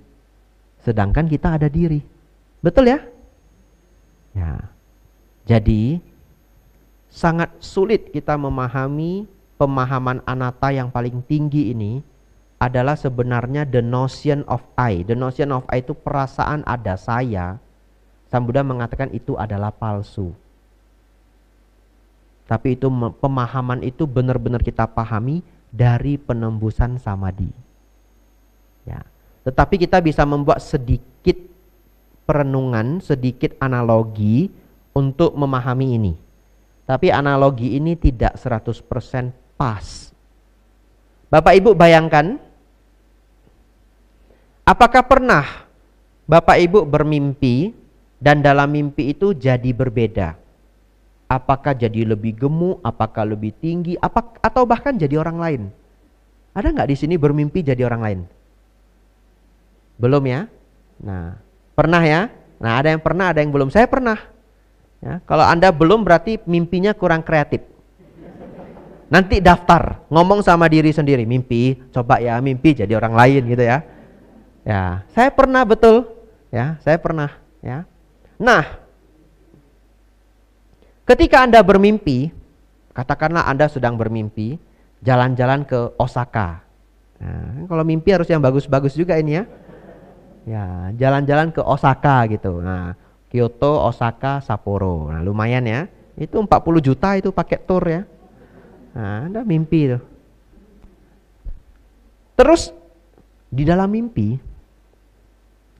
Sedangkan kita ada diri. Betul ya? Ya. Jadi sangat sulit kita memahami pemahaman anatta yang paling tinggi ini adalah sebenarnya the notion of I. The notion of I itu perasaan ada saya. Sang Buddha mengatakan itu adalah palsu. Tapi itu pemahaman itu benar-benar kita pahami dari penembusan samadhi. Ya. Tetapi kita bisa membuat sedikit perenungan, sedikit analogi untuk memahami ini. Tapi analogi ini tidak 100% pas. Bapak Ibu bayangkan, apakah pernah Bapak Ibu bermimpi dan dalam mimpi itu jadi berbeda? Apakah jadi lebih gemuk, apakah lebih tinggi, atau bahkan jadi orang lain? Ada nggak di sini bermimpi jadi orang lain? Belum ya? Nah, pernah ya? Nah, ada yang pernah, ada yang belum. Saya pernah. Ya, kalau Anda belum berarti mimpinya kurang kreatif. Nanti daftar, ngomong sama diri sendiri, mimpi, coba ya mimpi jadi orang lain gitu ya. Ya, saya pernah betul. Ya, saya pernah. Ya. Nah, ketika Anda bermimpi, katakanlah Anda sedang bermimpi, jalan-jalan ke Osaka. Nah, kalau mimpi harus yang bagus-bagus juga ini ya. Ya, jalan-jalan ke Osaka gitu. Nah, Kyoto, Osaka, Sapporo. Nah, lumayan ya. Itu 40 juta itu paket tour ya. Nah, Anda mimpi tuh. Terus di dalam mimpi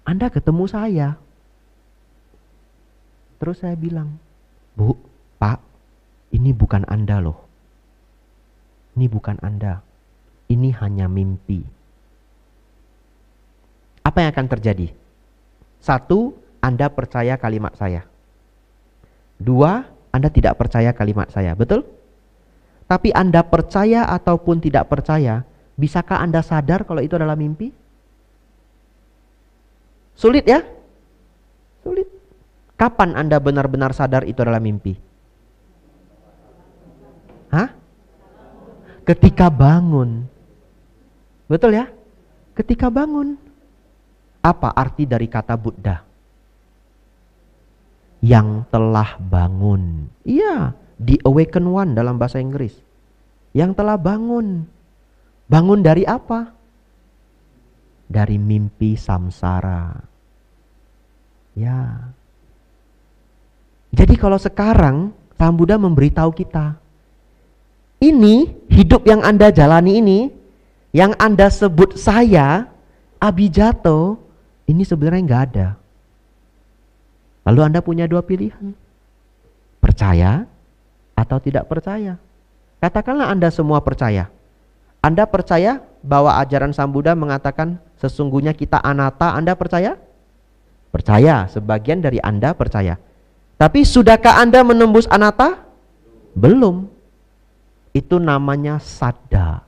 Anda ketemu saya. Terus saya bilang, Bu, Pak, ini bukan Anda loh. Ini bukan Anda. Ini hanya mimpi. Apa yang akan terjadi? Satu, Anda percaya kalimat saya. Dua, Anda tidak percaya kalimat saya. Betul? Tapi Anda percaya ataupun tidak percaya, bisakah Anda sadar kalau itu adalah mimpi? Sulit ya? Sulit. Kapan Anda benar-benar sadar itu adalah mimpi? Hah? Ketika bangun. Betul ya? Ketika bangun. Apa arti dari kata Buddha? Yang telah bangun. Iya, the awakened one dalam bahasa Inggris. Yang telah bangun. Bangun dari apa? Dari mimpi samsara. Ya. Jadi kalau sekarang Sang Buddha memberitahu kita, ini hidup yang Anda jalani ini, yang Anda sebut saya, Abhijato, ini sebenarnya nggak ada. Lalu Anda punya dua pilihan. Percaya atau tidak percaya. Katakanlah Anda semua percaya. Anda percaya bahwa ajaran Sang Buddha mengatakan sesungguhnya kita anatta, Anda percaya? Percaya, sebagian dari Anda percaya. Tapi sudahkah Anda menembus anatta? Belum. Itu namanya sadda.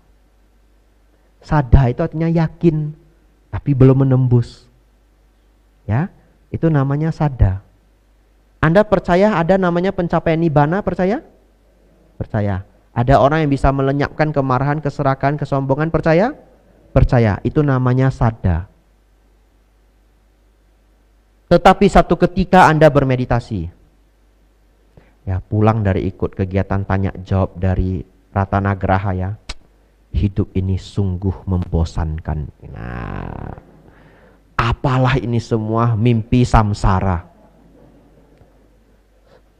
Sadda itu artinya yakin, tapi belum menembus. Ya, itu namanya sadda. Anda percaya ada namanya pencapaian nibbana, percaya? Percaya. Ada orang yang bisa melenyapkan kemarahan, keserakahan, kesombongan, percaya? Percaya. Itu namanya sadda. Tetapi satu ketika Anda bermeditasi, ya pulang dari ikut kegiatan tanya jawab dari Ratanagraha ya, hidup ini sungguh membosankan. Nah, apalah ini semua mimpi samsara.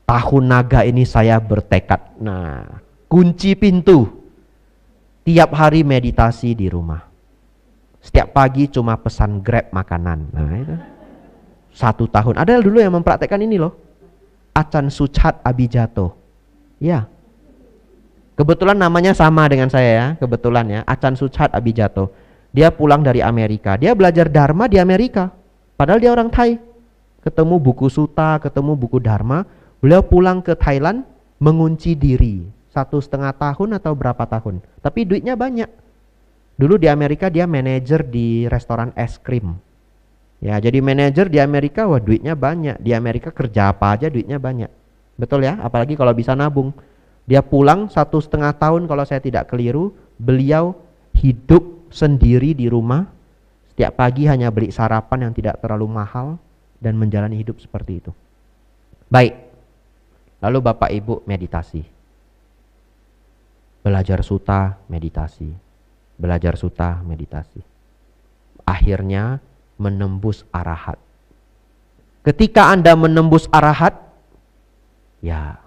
Tahun naga ini saya bertekad. Nah, kunci pintu. Tiap hari meditasi di rumah. Setiap pagi cuma pesan Grab makanan. Nah, itu 1 tahun. Ada dulu yang mempraktekkan ini loh. Achan Suchat Abhijato. Ya. Kebetulan namanya sama dengan saya ya. Kebetulan ya. Achan Suchat Abhijato. Dia pulang dari Amerika. Dia belajar Dharma di Amerika. Padahal dia orang Thai. Ketemu buku Sutta, ketemu buku Dharma. Beliau pulang ke Thailand mengunci diri. 1,5 tahun atau berapa tahun. Tapi duitnya banyak. Dulu di Amerika dia manajer di restoran es krim. Ya, jadi manajer di Amerika, wah duitnya banyak. Di Amerika kerja apa aja duitnya banyak. Betul ya, apalagi kalau bisa nabung. Dia pulang 1,5 tahun kalau saya tidak keliru. Beliau hidup sendiri di rumah. Setiap pagi hanya beli sarapan yang tidak terlalu mahal. Dan menjalani hidup seperti itu. Baik, lalu Bapak Ibu meditasi. Belajar sutta, meditasi. Belajar sutta, meditasi. Akhirnya menembus arahat. Ketika Anda menembus arahat, ya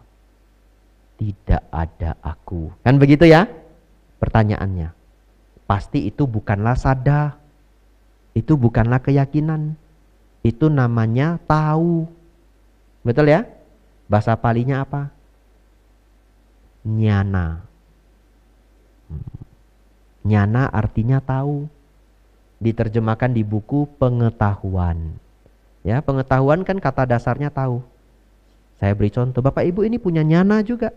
tidak ada aku. Kan begitu ya? Pertanyaannya. Pasti itu bukanlah sadda. Itu bukanlah keyakinan. Itu namanya tahu. Betul ya? Bahasa Palinya apa? Nyana. Nyana artinya tahu. Diterjemahkan di buku pengetahuan. Ya, pengetahuan kan kata dasarnya tahu. Saya beri contoh, Bapak Ibu ini punya nyana juga.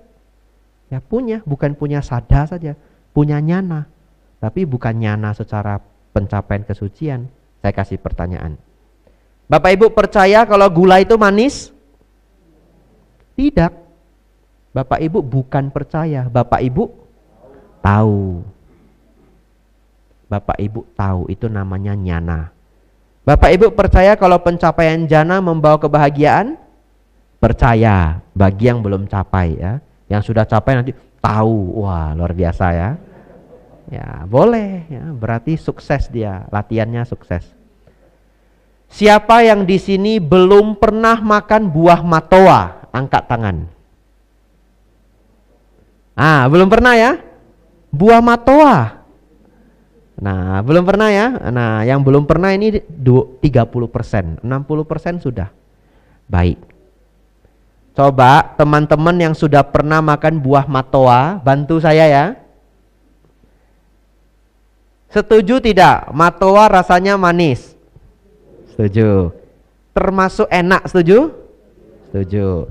Ya punya, bukan punya sadda saja, punya nyana. Tapi bukan nyana secara pencapaian kesucian. Saya kasih pertanyaan. Bapak Ibu percaya kalau gula itu manis? Tidak. Bapak Ibu bukan percaya, Bapak Ibu tahu. Bapak Ibu tahu, itu namanya nyana. Bapak Ibu percaya kalau pencapaian jana membawa kebahagiaan? Percaya, bagi yang belum capai ya. Yang sudah capai nanti tahu, wah luar biasa ya. Ya boleh ya, berarti sukses dia, latihannya sukses. Siapa yang di sini belum pernah makan buah matoa? Angkat tangan. Ah, belum pernah ya? Buah matoa. Nah, belum pernah ya? Nah, yang belum pernah ini 30%, 60% sudah. Baik. Coba teman-teman yang sudah pernah makan buah matoa, bantu saya ya. Setuju tidak? Matoa rasanya manis. Setuju. Termasuk enak, setuju? Setuju.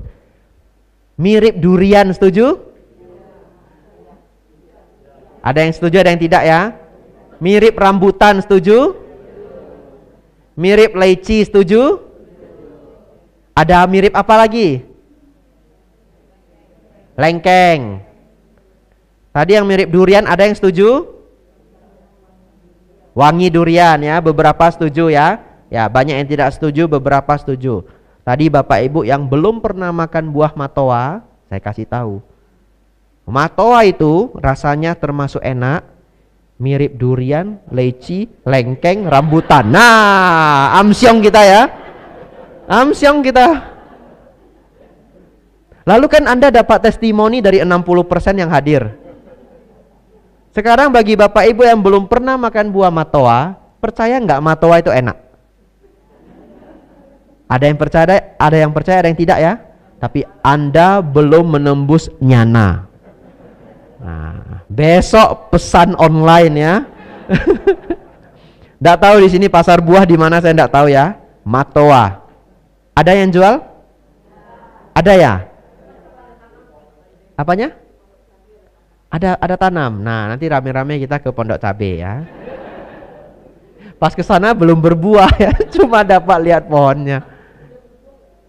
Mirip durian, setuju? Ada yang setuju, ada yang tidak ya? Mirip rambutan, setuju? Mirip leci, setuju? Ada mirip apa lagi? Lengkeng. Tadi yang mirip durian, ada yang setuju? Wangi durian ya, beberapa setuju ya. Ya, banyak yang tidak setuju, beberapa setuju. Tadi Bapak Ibu yang belum pernah makan buah matoa, saya kasih tahu. Matoa itu rasanya termasuk enak, mirip durian, leci, lengkeng, rambutan. Nah, amsyong kita ya. Amsyong kita. Lalu kan Anda dapat testimoni dari 60% yang hadir. Sekarang bagi Bapak Ibu yang belum pernah makan buah matoa, percaya nggak matoa itu enak? Ada yang percaya, ada yang tidak ya. Tapi Anda belum menembus nyana. Nah, besok pesan online ya. Nggak tahu di sini pasar buah di mana, saya nggak tahu ya. Matoa. Ada yang jual? Ada ya? Apanya? Ada tanam. Nah, nanti rame-rame kita ke Pondok Cabe ya. Pas ke sana belum berbuah ya, cuma dapat lihat pohonnya.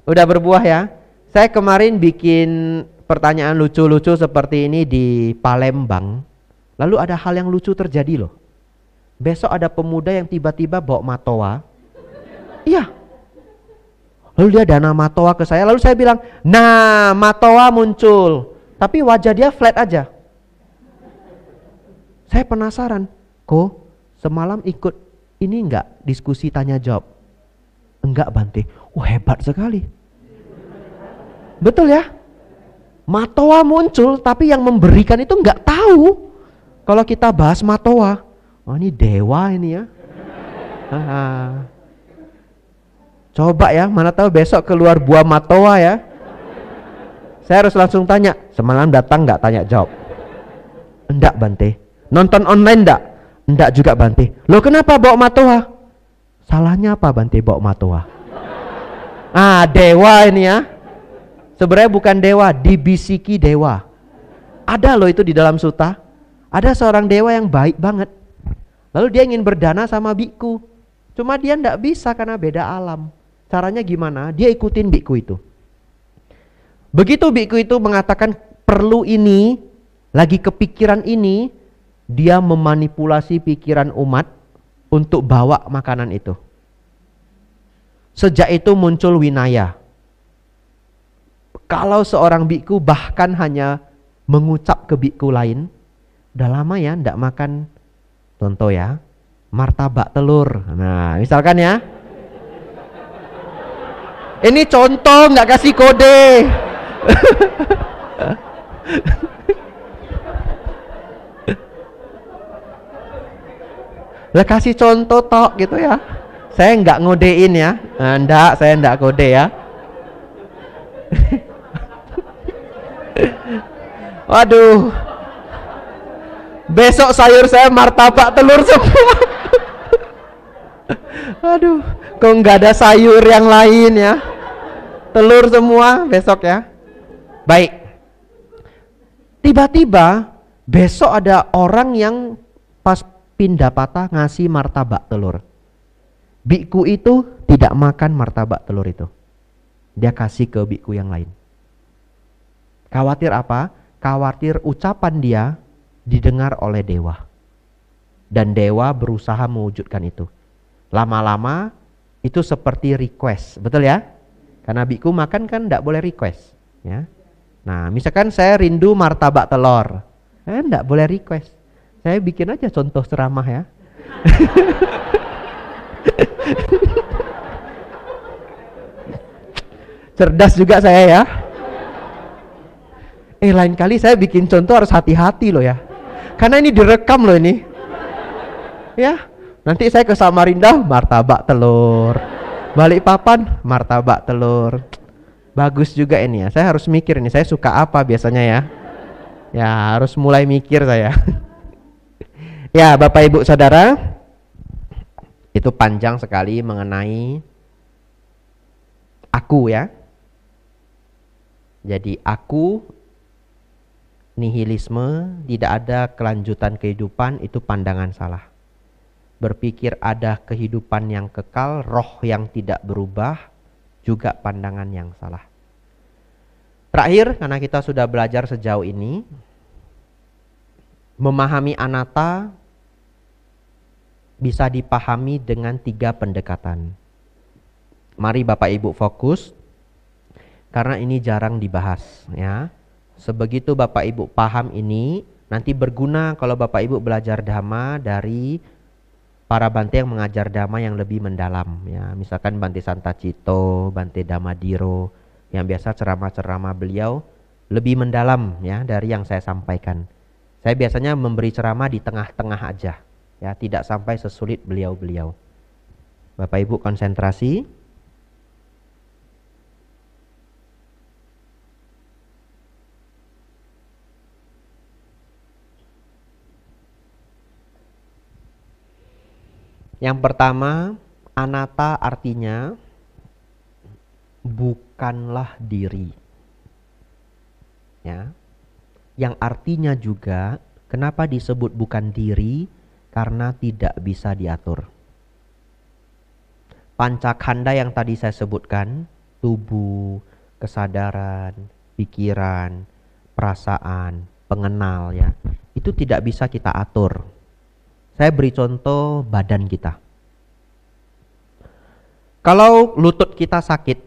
Udah berbuah ya. Saya kemarin bikin pertanyaan lucu-lucu seperti ini di Palembang. Lalu ada hal yang lucu terjadi loh. Besok ada pemuda yang tiba-tiba bawa matoa. Iya. Lalu dia dana matoa ke saya. Lalu saya bilang, nah matoa muncul. Tapi wajah dia flat aja. Saya penasaran, kok semalam ikut ini enggak diskusi tanya jawab? Enggak Bante. Hebat sekali. Betul ya? Matoa muncul tapi yang memberikan itu enggak tahu. Kalau kita bahas matoa, oh ini dewa ini ya. Coba ya, mana tahu besok keluar buah matoa ya. Saya harus langsung tanya, semalam datang enggak tanya jawab? Enggak Bante. Nonton online enggak? Enggak juga Bante. Loh kenapa bawa matoa? Salahnya apa Bante bawa matoa? Dewa ini ya. Sebenarnya bukan dewa, dibisiki dewa. Ada loh itu di dalam suta. Ada seorang dewa yang baik banget. Lalu dia ingin berdana sama biku. Cuma dia enggak bisa karena beda alam. Caranya gimana? Dia ikutin biku itu. Begitu biku itu mengatakan perlu ini, lagi kepikiran ini, dia memanipulasi pikiran umat untuk bawa makanan itu. Sejak itu muncul winaya. Kalau seorang biku bahkan hanya mengucap ke biku lain, udah lama ya ndak makan, contoh ya, martabak telur. Nah misalkan ya, ini contoh nggak kasih kode. Lah kasih contoh tok gitu ya. Saya nggak ngodein ya. Enggak, saya nggak kode ya. Waduh. Besok sayur saya martabak telur semua. Aduh, kok nggak ada sayur yang lain ya. Telur semua besok ya. Baik. Tiba-tiba besok ada orang yang pas pindah patah ngasih martabak telur. Biku itu tidak makan martabak telur itu. Dia kasih ke biku yang lain. Khawatir apa? Khawatir ucapan dia didengar oleh dewa. Dan dewa berusaha mewujudkan itu. Lama-lama itu seperti request, betul ya? Karena biku makan kan tidak boleh request ya. Nah misalkan saya rindu martabak telur, tidak boleh request. Saya bikin aja contoh ceramah ya. Cerdas juga saya ya. Lain kali saya bikin contoh harus hati-hati loh ya. Karena ini direkam loh ini. Ya, nanti saya ke Samarinda martabak telur. Balikpapan martabak telur. Bagus juga ini ya. Saya harus mikir ini, saya suka apa biasanya ya. Ya, harus mulai mikir saya. Ya, Bapak Ibu Saudara, itu panjang sekali mengenai aku ya. Jadi aku, nihilisme, tidak ada kelanjutan kehidupan, itu pandangan salah. Berpikir ada kehidupan yang kekal, roh yang tidak berubah, juga pandangan yang salah. Terakhir, karena kita sudah belajar sejauh ini, memahami anatta bisa dipahami dengan 3 pendekatan. Mari Bapak Ibu fokus, karena ini jarang dibahas ya. Sebegitu Bapak Ibu paham ini, nanti berguna kalau Bapak Ibu belajar Dhamma dari para Bante yang mengajar Dhamma yang lebih mendalam ya. Misalkan Bante Santacito, Bante Damadiro, yang biasa ceramah-ceramah beliau lebih mendalam ya dari yang saya sampaikan. Saya biasanya memberi ceramah di tengah-tengah aja ya, tidak sampai sesulit beliau-beliau. Bapak Ibu konsentrasi. Yang pertama, anatta artinya bukanlah diri. Ya. Yang artinya juga kenapa disebut bukan diri? Karena tidak bisa diatur. Pancakanda yang tadi saya sebutkan, tubuh, kesadaran, pikiran, perasaan, pengenal ya, itu tidak bisa kita atur. Saya beri contoh badan kita. Kalau lutut kita sakit,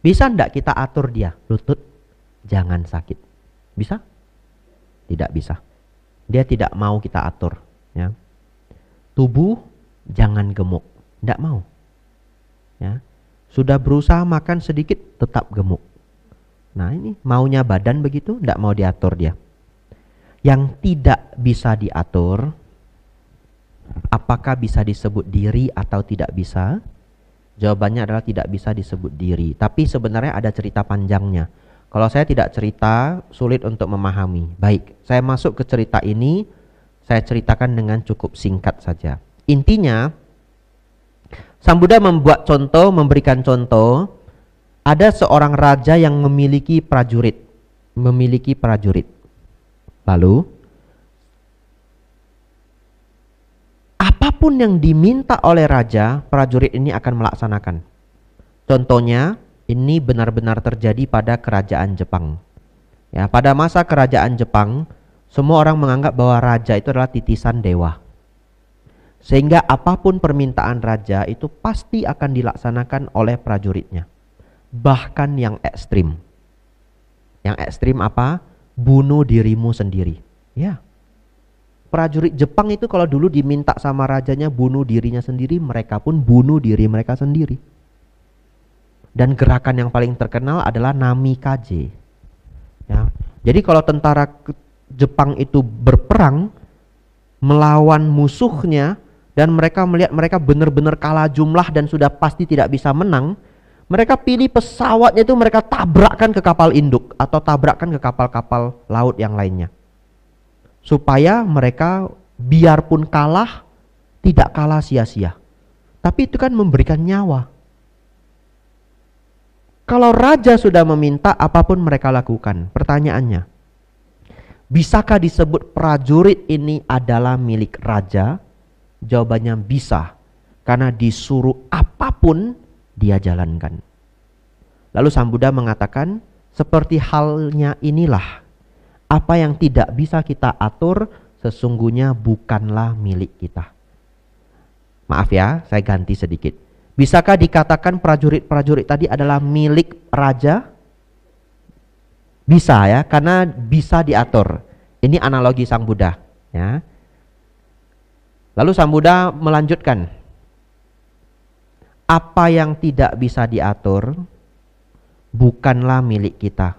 bisa enggak kita atur dia? Lutut jangan sakit. Bisa? Tidak bisa. Dia tidak mau kita atur ya. Tubuh jangan gemuk. Enggak mau. Ya. Sudah berusaha makan sedikit tetap gemuk. Nah, ini maunya badan begitu, enggak mau diatur dia. Yang tidak bisa diatur, apakah bisa disebut diri atau tidak bisa? Jawabannya adalah tidak bisa disebut diri. Tapi sebenarnya ada cerita panjangnya. Kalau saya tidak cerita, sulit untuk memahami. Baik, saya masuk ke cerita ini, saya ceritakan dengan cukup singkat saja. Intinya, Sang Buddha membuat contoh, memberikan contoh, ada seorang raja yang memiliki prajurit. Lalu, apapun yang diminta oleh raja, prajurit ini akan melaksanakan. Contohnya, ini benar-benar terjadi pada kerajaan Jepang. Ya, pada masa kerajaan Jepang, semua orang menganggap bahwa raja itu adalah titisan dewa. Sehingga apapun permintaan raja itu pasti akan dilaksanakan oleh prajuritnya. Bahkan yang ekstrim. Yang ekstrim apa? Bunuh dirimu sendiri. Ya. Prajurit Jepang itu kalau dulu diminta sama rajanya bunuh dirinya sendiri, mereka pun bunuh diri mereka sendiri. Dan gerakan yang paling terkenal adalah namikaze. Ya. Jadi kalau tentara Jepang itu berperang melawan musuhnya dan mereka melihat mereka benar-benar kalah jumlah dan sudah pasti tidak bisa menang, mereka pilih pesawatnya itu mereka tabrakkan ke kapal induk atau tabrakkan ke kapal-kapal laut yang lainnya. Supaya mereka biarpun kalah, tidak kalah sia-sia. Tapi itu kan memberikan nyawa. Kalau raja sudah meminta, apapun mereka lakukan. Pertanyaannya, bisakah disebut prajurit ini adalah milik raja? Jawabannya bisa, karena disuruh apapun dia jalankan. Lalu Sang Buddha mengatakan, seperti halnya inilah, apa yang tidak bisa kita atur sesungguhnya bukanlah milik kita. Maaf ya, saya ganti sedikit. Bisakah dikatakan prajurit-prajurit tadi adalah milik raja? Bisa ya, karena bisa diatur. Ini analogi Sang Buddha ya. Lalu Sang Buddha melanjutkan, apa yang tidak bisa diatur bukanlah milik kita.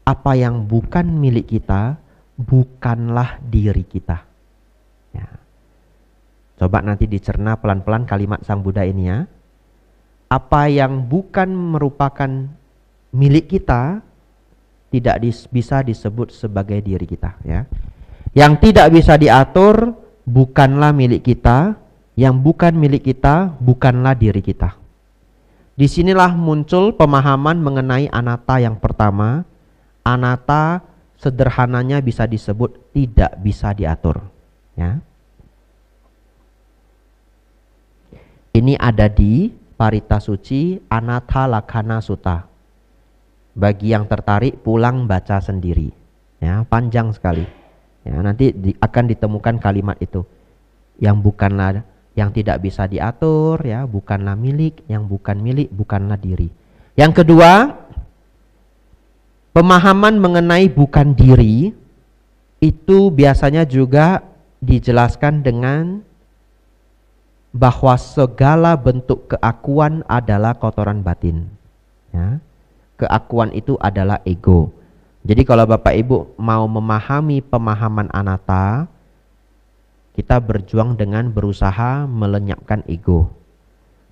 apa yang bukan milik kita bukanlah diri kita. Ya. Coba nanti dicerna pelan-pelan kalimat Sang Buddha ini ya. Apa yang bukan merupakan milik kita tidak bisa disebut sebagai diri kita ya. Yang tidak bisa diatur bukanlah milik kita, yang bukan milik kita bukanlah diri kita. Disinilah muncul pemahaman mengenai anatta yang pertama. Anatta sederhananya bisa disebut tidak bisa diatur ya. Ini ada di Parita Suci Anatta Lakkhana Sutta. Bagi yang tertarik pulang baca sendiri ya, panjang sekali ya, nanti akan ditemukan kalimat itu. Yang bukanlah, yang tidak bisa diatur ya, bukanlah milik, yang bukan milik bukanlah diri. Yang kedua, pemahaman mengenai bukan diri itu biasanya juga dijelaskan dengan bahwa segala bentuk keakuan adalah kotoran batin ya. Keakuan itu adalah ego. Jadi kalau Bapak Ibu mau memahami pemahaman anatta, kita berjuang dengan berusaha melenyapkan ego.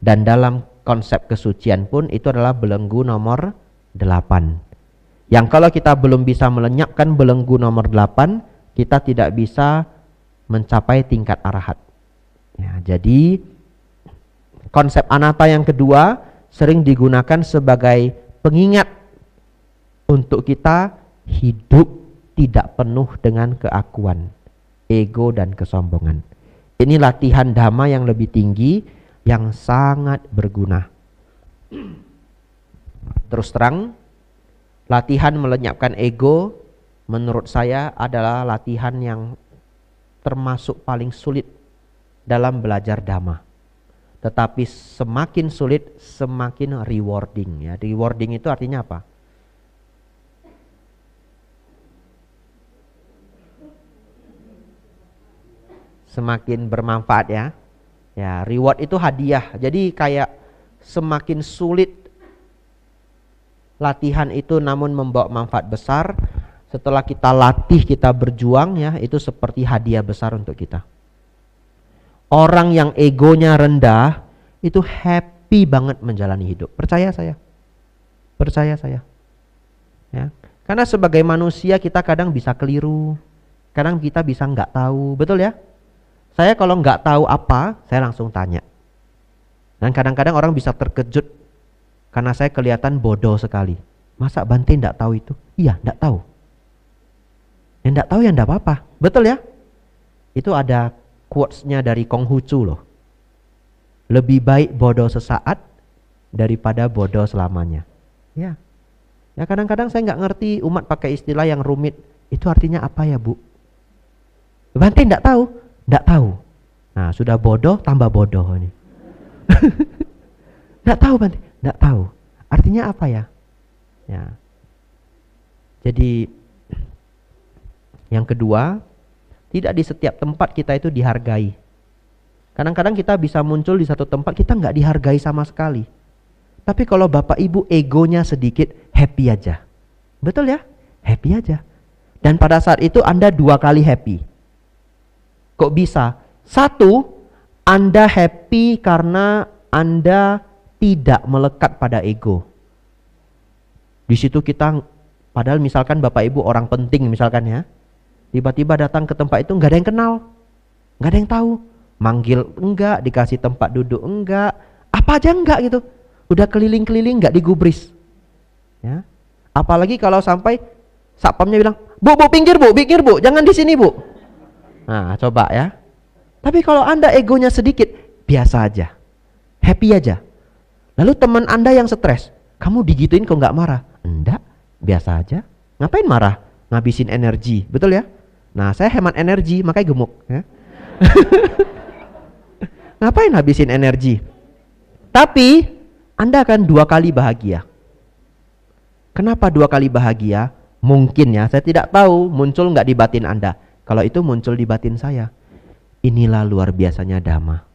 Dan dalam konsep kesucian pun itu adalah belenggu nomor 8. Yang kalau kita belum bisa melenyapkan belenggu nomor 8, kita tidak bisa mencapai tingkat arahat. Ya, jadi konsep anatta yang kedua sering digunakan sebagai pengingat untuk kita hidup tidak penuh dengan keakuan, ego dan kesombongan. Ini latihan dhamma yang lebih tinggi yang sangat berguna. Terus terang, latihan melenyapkan ego menurut saya adalah latihan yang termasuk paling sulit dalam belajar dhamma. Tetapi semakin sulit semakin rewarding ya. Rewarding itu artinya apa? Semakin bermanfaat ya. Ya, reward itu hadiah. Jadi kayak semakin sulit latihan itu namun membawa manfaat besar. Setelah kita latih, kita berjuang ya, itu seperti hadiah besar untuk kita. Orang yang egonya rendah itu happy banget menjalani hidup. Percaya saya. Percaya saya. Ya. Karena sebagai manusia kita kadang bisa keliru. Kadang kita bisa nggak tahu. Betul ya? Saya kalau nggak tahu apa, saya langsung tanya. Dan kadang-kadang orang bisa terkejut karena saya kelihatan bodoh sekali. Masa Bante nggak tahu itu? Iya, nggak tahu. Yang nggak tahu ya nggak apa-apa. Betul ya? Itu ada quotes-nya dari Konghucu loh. Lebih baik bodoh sesaat daripada bodoh selamanya. Ya. Ya kadang-kadang saya nggak ngerti umat pakai istilah yang rumit. Itu artinya apa ya, Bu? Bante nggak tahu? Nggak tahu. Nah, sudah bodoh tambah bodoh ini. Nggak tahu Bante? Nggak tahu. Artinya apa ya? Ya. Jadi yang kedua, tidak di setiap tempat kita itu dihargai. Kadang-kadang kita bisa muncul di satu tempat kita nggak dihargai sama sekali. Tapi kalau Bapak Ibu egonya sedikit, happy aja. Betul ya? Happy aja. Dan pada saat itu Anda 2 kali happy. Kok bisa? 1, Anda happy karena Anda tidak melekat pada ego. Di situ kita, padahal misalkan Bapak Ibu orang penting misalkan ya, tiba-tiba datang ke tempat itu nggak ada yang kenal, nggak ada yang tahu, manggil enggak, dikasih tempat duduk enggak, apa aja enggak gitu, udah keliling-keliling nggak digubris, ya. Apalagi kalau sampai satpamnya bilang, bu pinggir bu, jangan di sini bu. Nah coba ya. Tapi kalau Anda egonya sedikit, biasa aja, happy aja. Lalu teman Anda yang stres, kamu digituin kok nggak marah? Enggak, biasa aja. Ngapain marah? Ngabisin energi, betul ya? Nah, saya hemat energi, makanya gemuk ya. Ngapain habisin energi? Tapi Anda akan 2 kali bahagia. Kenapa 2 kali bahagia? Mungkin ya, saya tidak tahu muncul nggak di batin Anda. Kalau itu muncul di batin saya, inilah luar biasanya dhamma.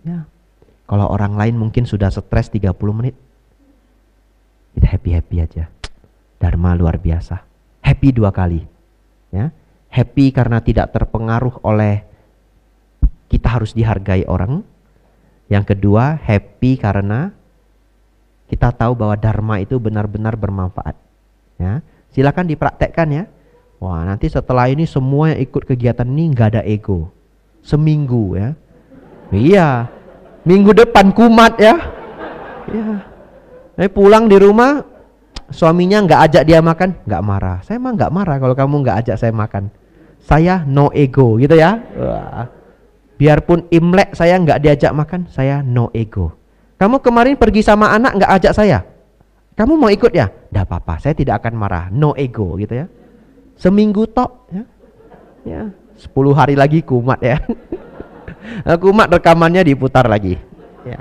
Ya. Kalau orang lain mungkin sudah stres 30 menit, kita happy-happy aja. Dharma luar biasa. Happy 2 kali. Ya. Happy karena tidak terpengaruh oleh kita harus dihargai orang. Yang kedua, happy karena kita tahu bahwa Dharma itu benar-benar bermanfaat. Ya. Silakan dipraktekkan ya. Wah, nanti setelah ini semua yang ikut kegiatan ini nggak ada ego. Seminggu ya. Iya. Minggu depan kumat ya. Iya. Pulang di rumah, suaminya nggak ajak dia makan, nggak marah. Saya mah nggak marah kalau kamu nggak ajak saya makan. Saya no ego gitu ya. Wah. Biarpun Imlek saya nggak diajak makan, saya no ego. Kamu kemarin pergi sama anak nggak ajak saya, kamu mau ikut ya? Nggak apa-apa, saya tidak akan marah, no ego gitu ya. Seminggu tok ya. Ya, 10 hari lagi kumat ya. Kumat rekamannya diputar lagi. Ya.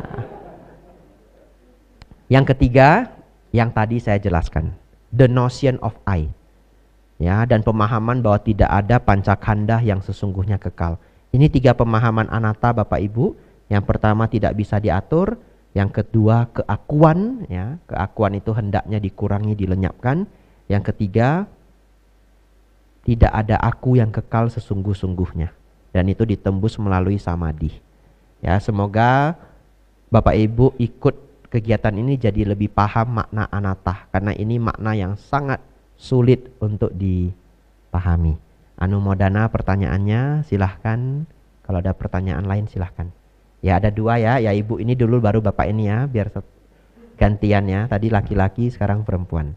Yang ketiga, yang tadi saya jelaskan, the notion of I. Ya, dan pemahaman bahwa tidak ada pancakanda yang sesungguhnya kekal. Ini 3 pemahaman anatta Bapak Ibu. Yang pertama tidak bisa diatur, yang kedua keakuan ya, keakuan itu hendaknya dikurangi, dilenyapkan. Yang ketiga tidak ada aku yang kekal sesungguh-sungguhnya, dan itu ditembus melalui samadhi. Ya, semoga Bapak Ibu ikut kegiatan ini jadi lebih paham makna anatta, karena ini makna yang sangat sulit untuk dipahami. Anumodana pertanyaannya, silahkan. Kalau ada pertanyaan lain silahkan. Ya, ada 2 ya. Ya, Ibu ini dulu baru Bapak ini ya, biar gantian ya. Tadi laki-laki, sekarang perempuan.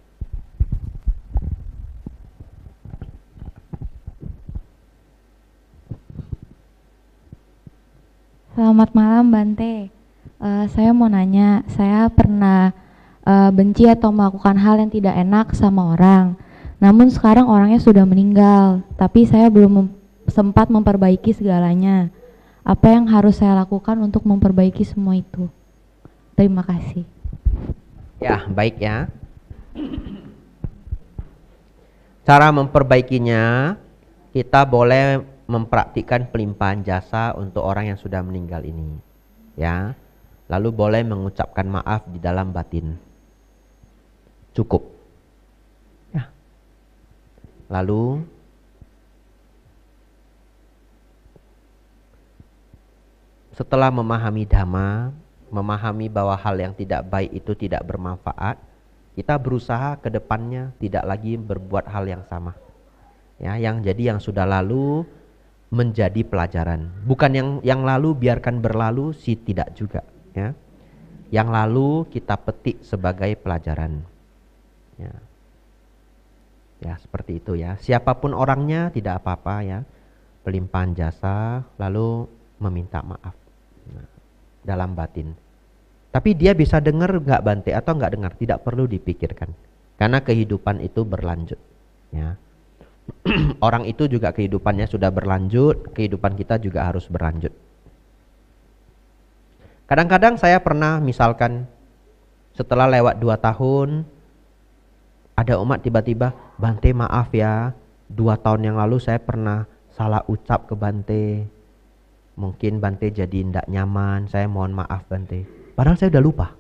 Selamat malam Bante. Saya mau nanya, saya pernah benci atau melakukan hal yang tidak enak sama orang. Namun sekarang orangnya sudah meninggal, tapi saya belum sempat memperbaiki segalanya. Apa yang harus saya lakukan untuk memperbaiki semua itu? Terima kasih. Ya, baik ya. Cara memperbaikinya, kita boleh mempraktikkan pelimpahan jasa untuk orang yang sudah meninggal ini. Ya. Lalu boleh mengucapkan maaf di dalam batin. Cukup. Ya. Lalu setelah memahami Dhamma, memahami bahwa hal yang tidak baik itu tidak bermanfaat, kita berusaha ke depannya tidak lagi berbuat hal yang sama. Ya, yang sudah lalu menjadi pelajaran. Bukan yang lalu biarkan berlalu, sih tidak juga. Ya. Yang lalu kita petik sebagai pelajaran. Ya. Ya, seperti itu ya. Siapapun orangnya tidak apa-apa ya. Pelimpahan jasa lalu meminta maaf. Nah, dalam batin. Tapi dia bisa dengar nggak Bante atau nggak dengar, tidak perlu dipikirkan. Karena kehidupan itu berlanjut. Ya. Orang itu juga kehidupannya sudah berlanjut, kehidupan kita juga harus berlanjut. Kadang-kadang saya pernah misalkan setelah lewat 2 tahun, ada umat tiba-tiba, Bante maaf ya, 2 tahun yang lalu saya pernah salah ucap ke Bante. Mungkin Bante jadi tidak nyaman, saya mohon maaf Bante. Padahal saya sudah lupa.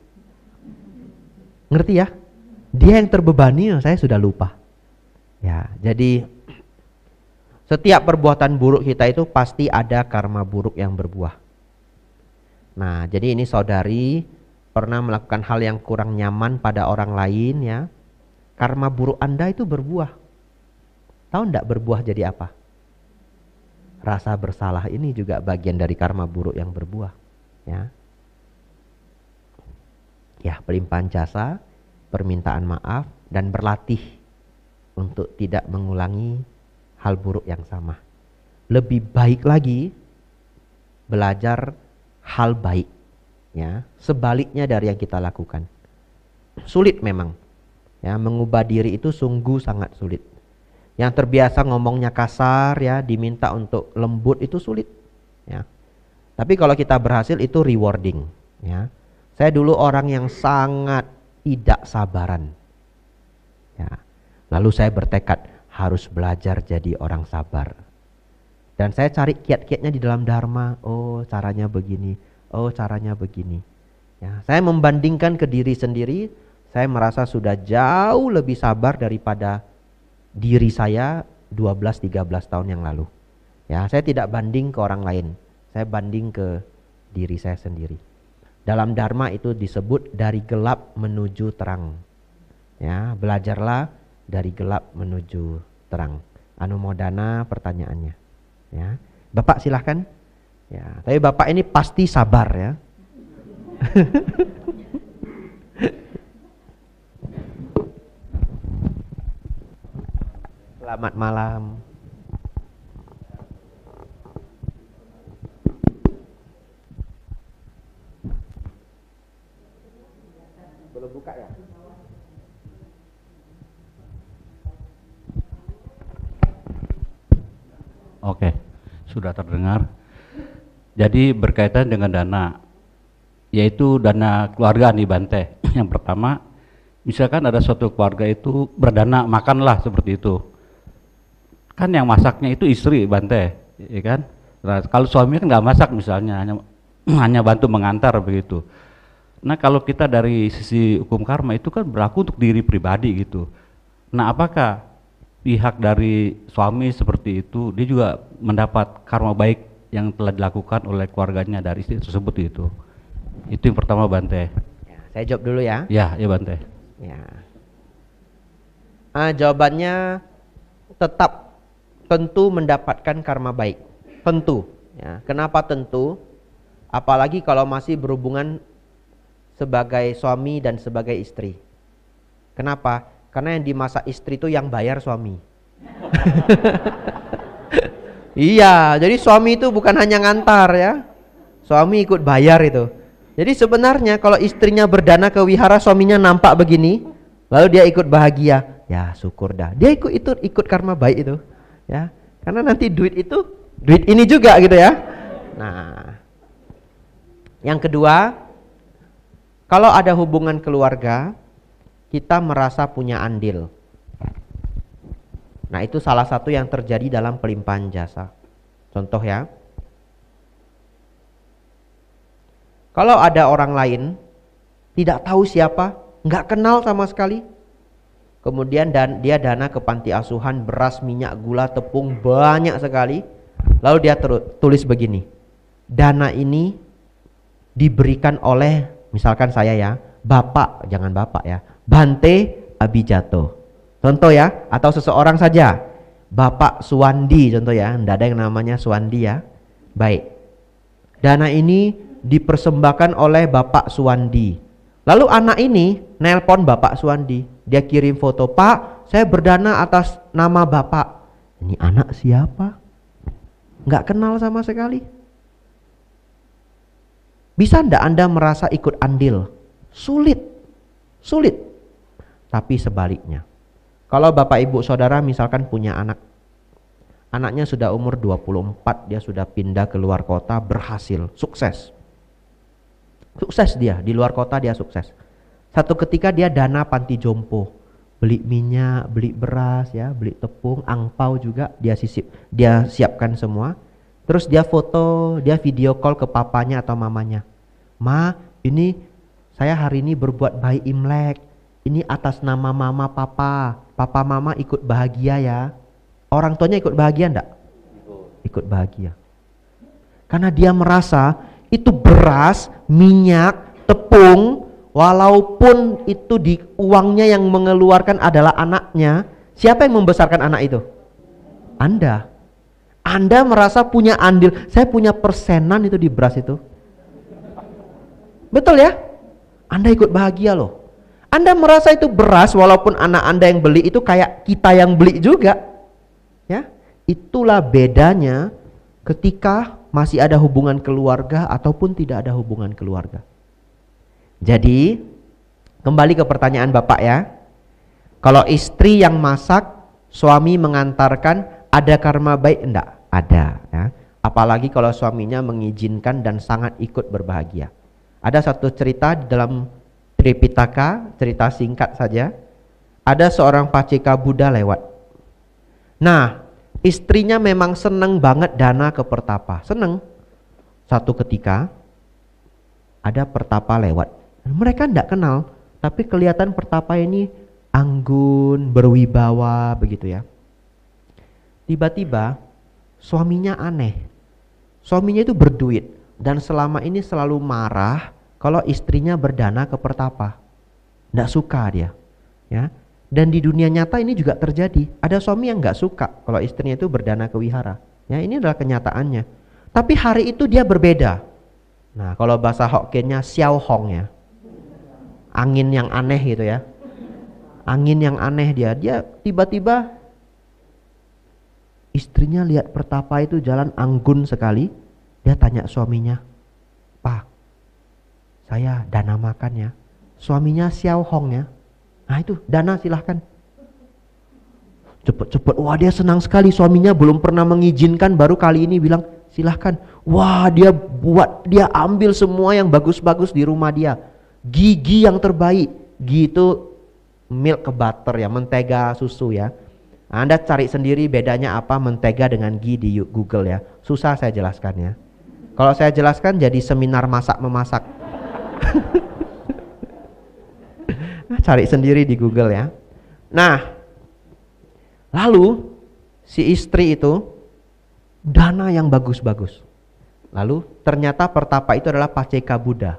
Ngerti ya? Dia yang terbebani, saya sudah lupa. Ya, jadi setiap perbuatan buruk kita itu pasti ada karma buruk yang berbuah. Nah, jadi ini saudari pernah melakukan hal yang kurang nyaman pada orang lain ya. Karma buruk Anda itu berbuah. Tahu enggak berbuah jadi apa? Rasa bersalah ini juga bagian dari karma buruk yang berbuah. Ya, ya, pelimpahan jasa, permintaan maaf, dan berlatih untuk tidak mengulangi hal buruk yang sama. Lebih baik lagi belajar hal baik, ya, sebaliknya dari yang kita lakukan. Sulit memang, ya, mengubah diri itu sungguh sangat sulit. Yang terbiasa ngomongnya kasar, ya, diminta untuk lembut itu sulit, ya. Tapi kalau kita berhasil itu rewarding, ya. Saya dulu orang yang sangat tidak sabaran, ya. Lalu saya bertekad harus belajar jadi orang sabar. Dan saya cari kiat-kiatnya di dalam Dharma. Oh, caranya begini. Oh, caranya begini. Ya, saya membandingkan ke diri sendiri Saya merasa sudah jauh lebih sabar daripada diri saya 12-13 tahun yang lalu. Ya, saya tidak banding ke orang lain. Saya banding ke diri saya sendiri. Dalam Dharma itu disebut dari gelap menuju terang. Ya, belajarlah dari gelap menuju terang. Anumodana pertanyaannya. Ya, Bapak silahkan. Ya, tapi Bapak ini pasti sabar ya. Selamat malam. Belum buka ya? Oke, sudah terdengar. Jadi berkaitan dengan dana, yaitu dana keluarga nih Bante. Yang pertama, misalkan ada suatu keluarga itu berdana, makanlah seperti itu. Kan yang masaknya itu istri Bante, ya kan? Nah, kalau suami kan nggak masak misalnya, hanya bantu mengantar begitu. Nah kalau kita dari sisi hukum karma itu kan berlaku untuk diri pribadi gitu. Nah apakah pihak dari suami seperti itu dia juga mendapat karma baik yang telah dilakukan oleh keluarganya dari istri tersebut itu? Itu yang pertama Bante. Ya, saya jawab dulu ya. Ya, ya Bante. Ya. Jawabannya tetap tentu mendapatkan karma baik. Tentu. Ya. Kenapa tentu? Apalagi kalau masih berhubungan sebagai suami dan sebagai istri. Kenapa? Karena yang dimasak istri itu yang bayar suami. Iya, jadi suami itu bukan hanya ngantar ya. Suami ikut bayar itu. Jadi sebenarnya kalau istrinya berdana ke wihara, suaminya nampak begini, lalu dia ikut bahagia, ya syukur dah. Dia ikut karma baik itu, ya. Karena nanti duit itu, duit ini juga gitu ya. Nah, yang kedua, kalau ada hubungan keluarga, kita merasa punya andil. Nah, itu salah satu yang terjadi dalam pelimpahan jasa. Contoh ya. Kalau ada orang lain, tidak tahu siapa, nggak kenal sama sekali. Kemudian dia dana ke panti asuhan, beras, minyak, gula, tepung, banyak sekali. Lalu dia tulis begini, dana ini diberikan oleh, misalkan saya ya, Bapak, jangan Bapak ya, Bante Abijato. Contoh ya, atau seseorang saja, Bapak Suwandi contoh ya, tidak ada yang namanya Suwandi ya. Baik, dana ini dipersembahkan oleh Bapak Suwandi. Lalu anak ini nelpon Bapak Suwandi, dia kirim foto, Pak saya berdana atas nama Bapak. Ini anak siapa? Nggak kenal sama sekali. Bisa ndak Anda merasa ikut andil? Sulit. Tapi sebaliknya, kalau Bapak Ibu Saudara misalkan punya anak, anaknya sudah umur 24, dia sudah pindah ke luar kota, berhasil, sukses dia, di luar kota dia sukses. Satu ketika dia dana panti jompo, beli minyak, beli beras ya, beli tepung, angpau juga dia siapkan semua. Terus dia foto, dia video call ke papanya atau mamanya. Ma, ini saya hari ini berbuat baik Imlek. Ini atas nama mama papa. Papa mama ikut bahagia ya. Orang tuanya ikut bahagia enggak? Ikut bahagia. Karena dia merasa itu beras, minyak, tepung, walaupun itu di uangnya yang mengeluarkan adalah anaknya, siapa yang membesarkan anak itu? Anda. Anda merasa punya andil, saya punya persenan itu di beras itu. Betul ya? Anda ikut bahagia loh. Anda merasa itu beras walaupun anak Anda yang beli itu kayak kita yang beli juga. Ya, itulah bedanya ketika masih ada hubungan keluarga ataupun tidak ada hubungan keluarga. Jadi, kembali ke pertanyaan Bapak ya. Kalau istri yang masak, suami mengantarkan, ada karma baik enggak? Ada ya. Apalagi kalau suaminya mengizinkan dan sangat ikut berbahagia. Ada satu cerita di dalam Tripitaka, cerita singkat saja. Ada seorang paceka Buddha lewat. Nah, istrinya memang seneng banget dana ke pertapa, seneng. Satu ketika ada pertapa lewat. Mereka tidak kenal, Tapi kelihatan pertapa ini anggun, berwibawa begitu ya. Tiba-tiba suaminya aneh. Suaminya itu berduit dan selama ini selalu marah kalau istrinya berdana ke pertapa. Nggak suka dia, ya. Dan di dunia nyata ini juga terjadi. Ada suami yang nggak suka kalau istrinya itu berdana ke wihara. Ya, ini adalah kenyataannya. Tapi hari itu dia berbeda. Nah, kalau bahasa Hokkiennya xiao hong ya. Angin yang aneh gitu ya. Angin yang aneh dia tiba-tiba istrinya lihat pertapa itu jalan anggun sekali. Dia tanya suaminya, "Pak, saya dana makan ya." Suaminya xiao hong ya. Nah itu, dana silahkan. Cepet-cepet, wah dia senang sekali, suaminya belum pernah mengizinkan, baru kali ini bilang silahkan. Wah dia ambil semua yang bagus-bagus di rumah dia. Ghee yang terbaik. Ghee itu milk butter ya, mentega susu ya. Anda cari sendiri bedanya apa mentega dengan ghee di Google ya. Susah saya jelaskan ya. Kalau saya jelaskan jadi seminar masak-memasak. Cari sendiri di Google ya. Nah, lalu si istri itu dana yang bagus-bagus. Lalu ternyata pertapa itu adalah Paceka Buddha,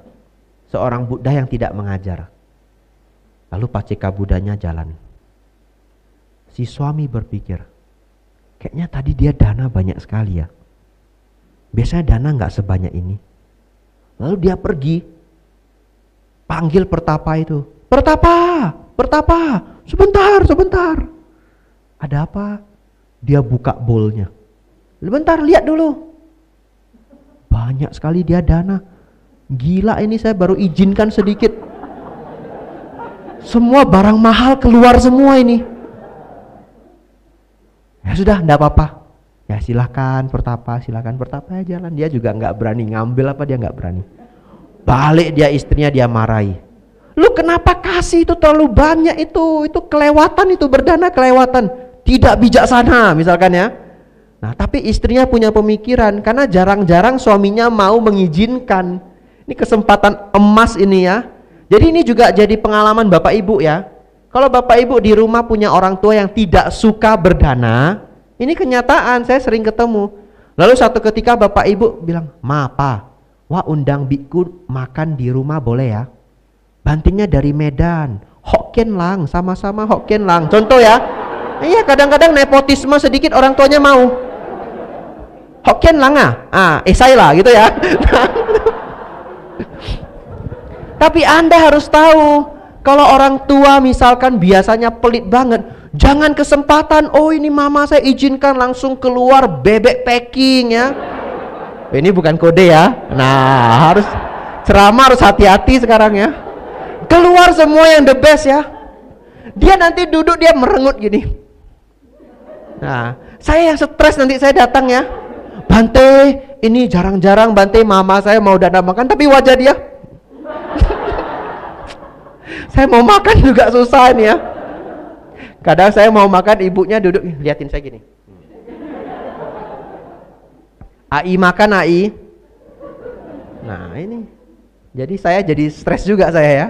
seorang Buddha yang tidak mengajar. Lalu Paceka Buddhanya jalan. Si suami berpikir, kayaknya tadi dia dana banyak sekali ya. Biasanya dana nggak sebanyak ini. Lalu dia pergi, panggil pertapa itu. Pertapa, sebentar. Ada apa? Dia buka bowlnya. Bentar, lihat dulu. Banyak sekali dia dana. Gila ini, saya baru izinkan sedikit. Semua barang mahal keluar semua ini. Ya sudah, enggak apa-apa. Ya silakan pertapa ya jalan. Dia juga nggak berani ngambil apa, dia nggak berani. Balik dia istrinya dia marahi. Lu kenapa kasih itu terlalu banyak itu kelewatan, itu berdana kelewatan, tidak bijaksana misalkan ya. Nah tapi istrinya punya pemikiran karena jarang-jarang suaminya mau mengizinkan. Ini kesempatan emas ini ya. Jadi ini juga jadi pengalaman Bapak Ibu ya. Kalau Bapak Ibu di rumah punya orang tua yang tidak suka berdana, ini kenyataan, saya sering ketemu. Lalu satu ketika Bapak Ibu bilang, "Ma, Pa, wah undang biku makan di rumah boleh ya? Bantingnya dari Medan, Hokkien Lang, sama-sama Hokkien Lang." Contoh ya. Iya, kadang-kadang nepotisme sedikit orang tuanya mau. Hokkien Lang saya lah gitu ya. Tapi Anda harus tahu, kalau orang tua misalkan biasanya pelit banget, jangan kesempatan, oh ini mama saya izinkan langsung keluar bebek packing ya. Ini bukan kode ya. Nah, harus ceramah harus hati-hati sekarang ya. Keluar semua yang the best ya. Dia nanti duduk dia merengut gini. Nah, saya yang stres nanti saya datang ya. Bante, ini jarang-jarang Bante mama saya mau dana makan tapi wajah dia. Saya mau makan juga susah nih ya. Kadang saya mau makan ibunya duduk liatin saya gini. AI makan AI. Nah ini. Jadi saya jadi stres juga saya ya.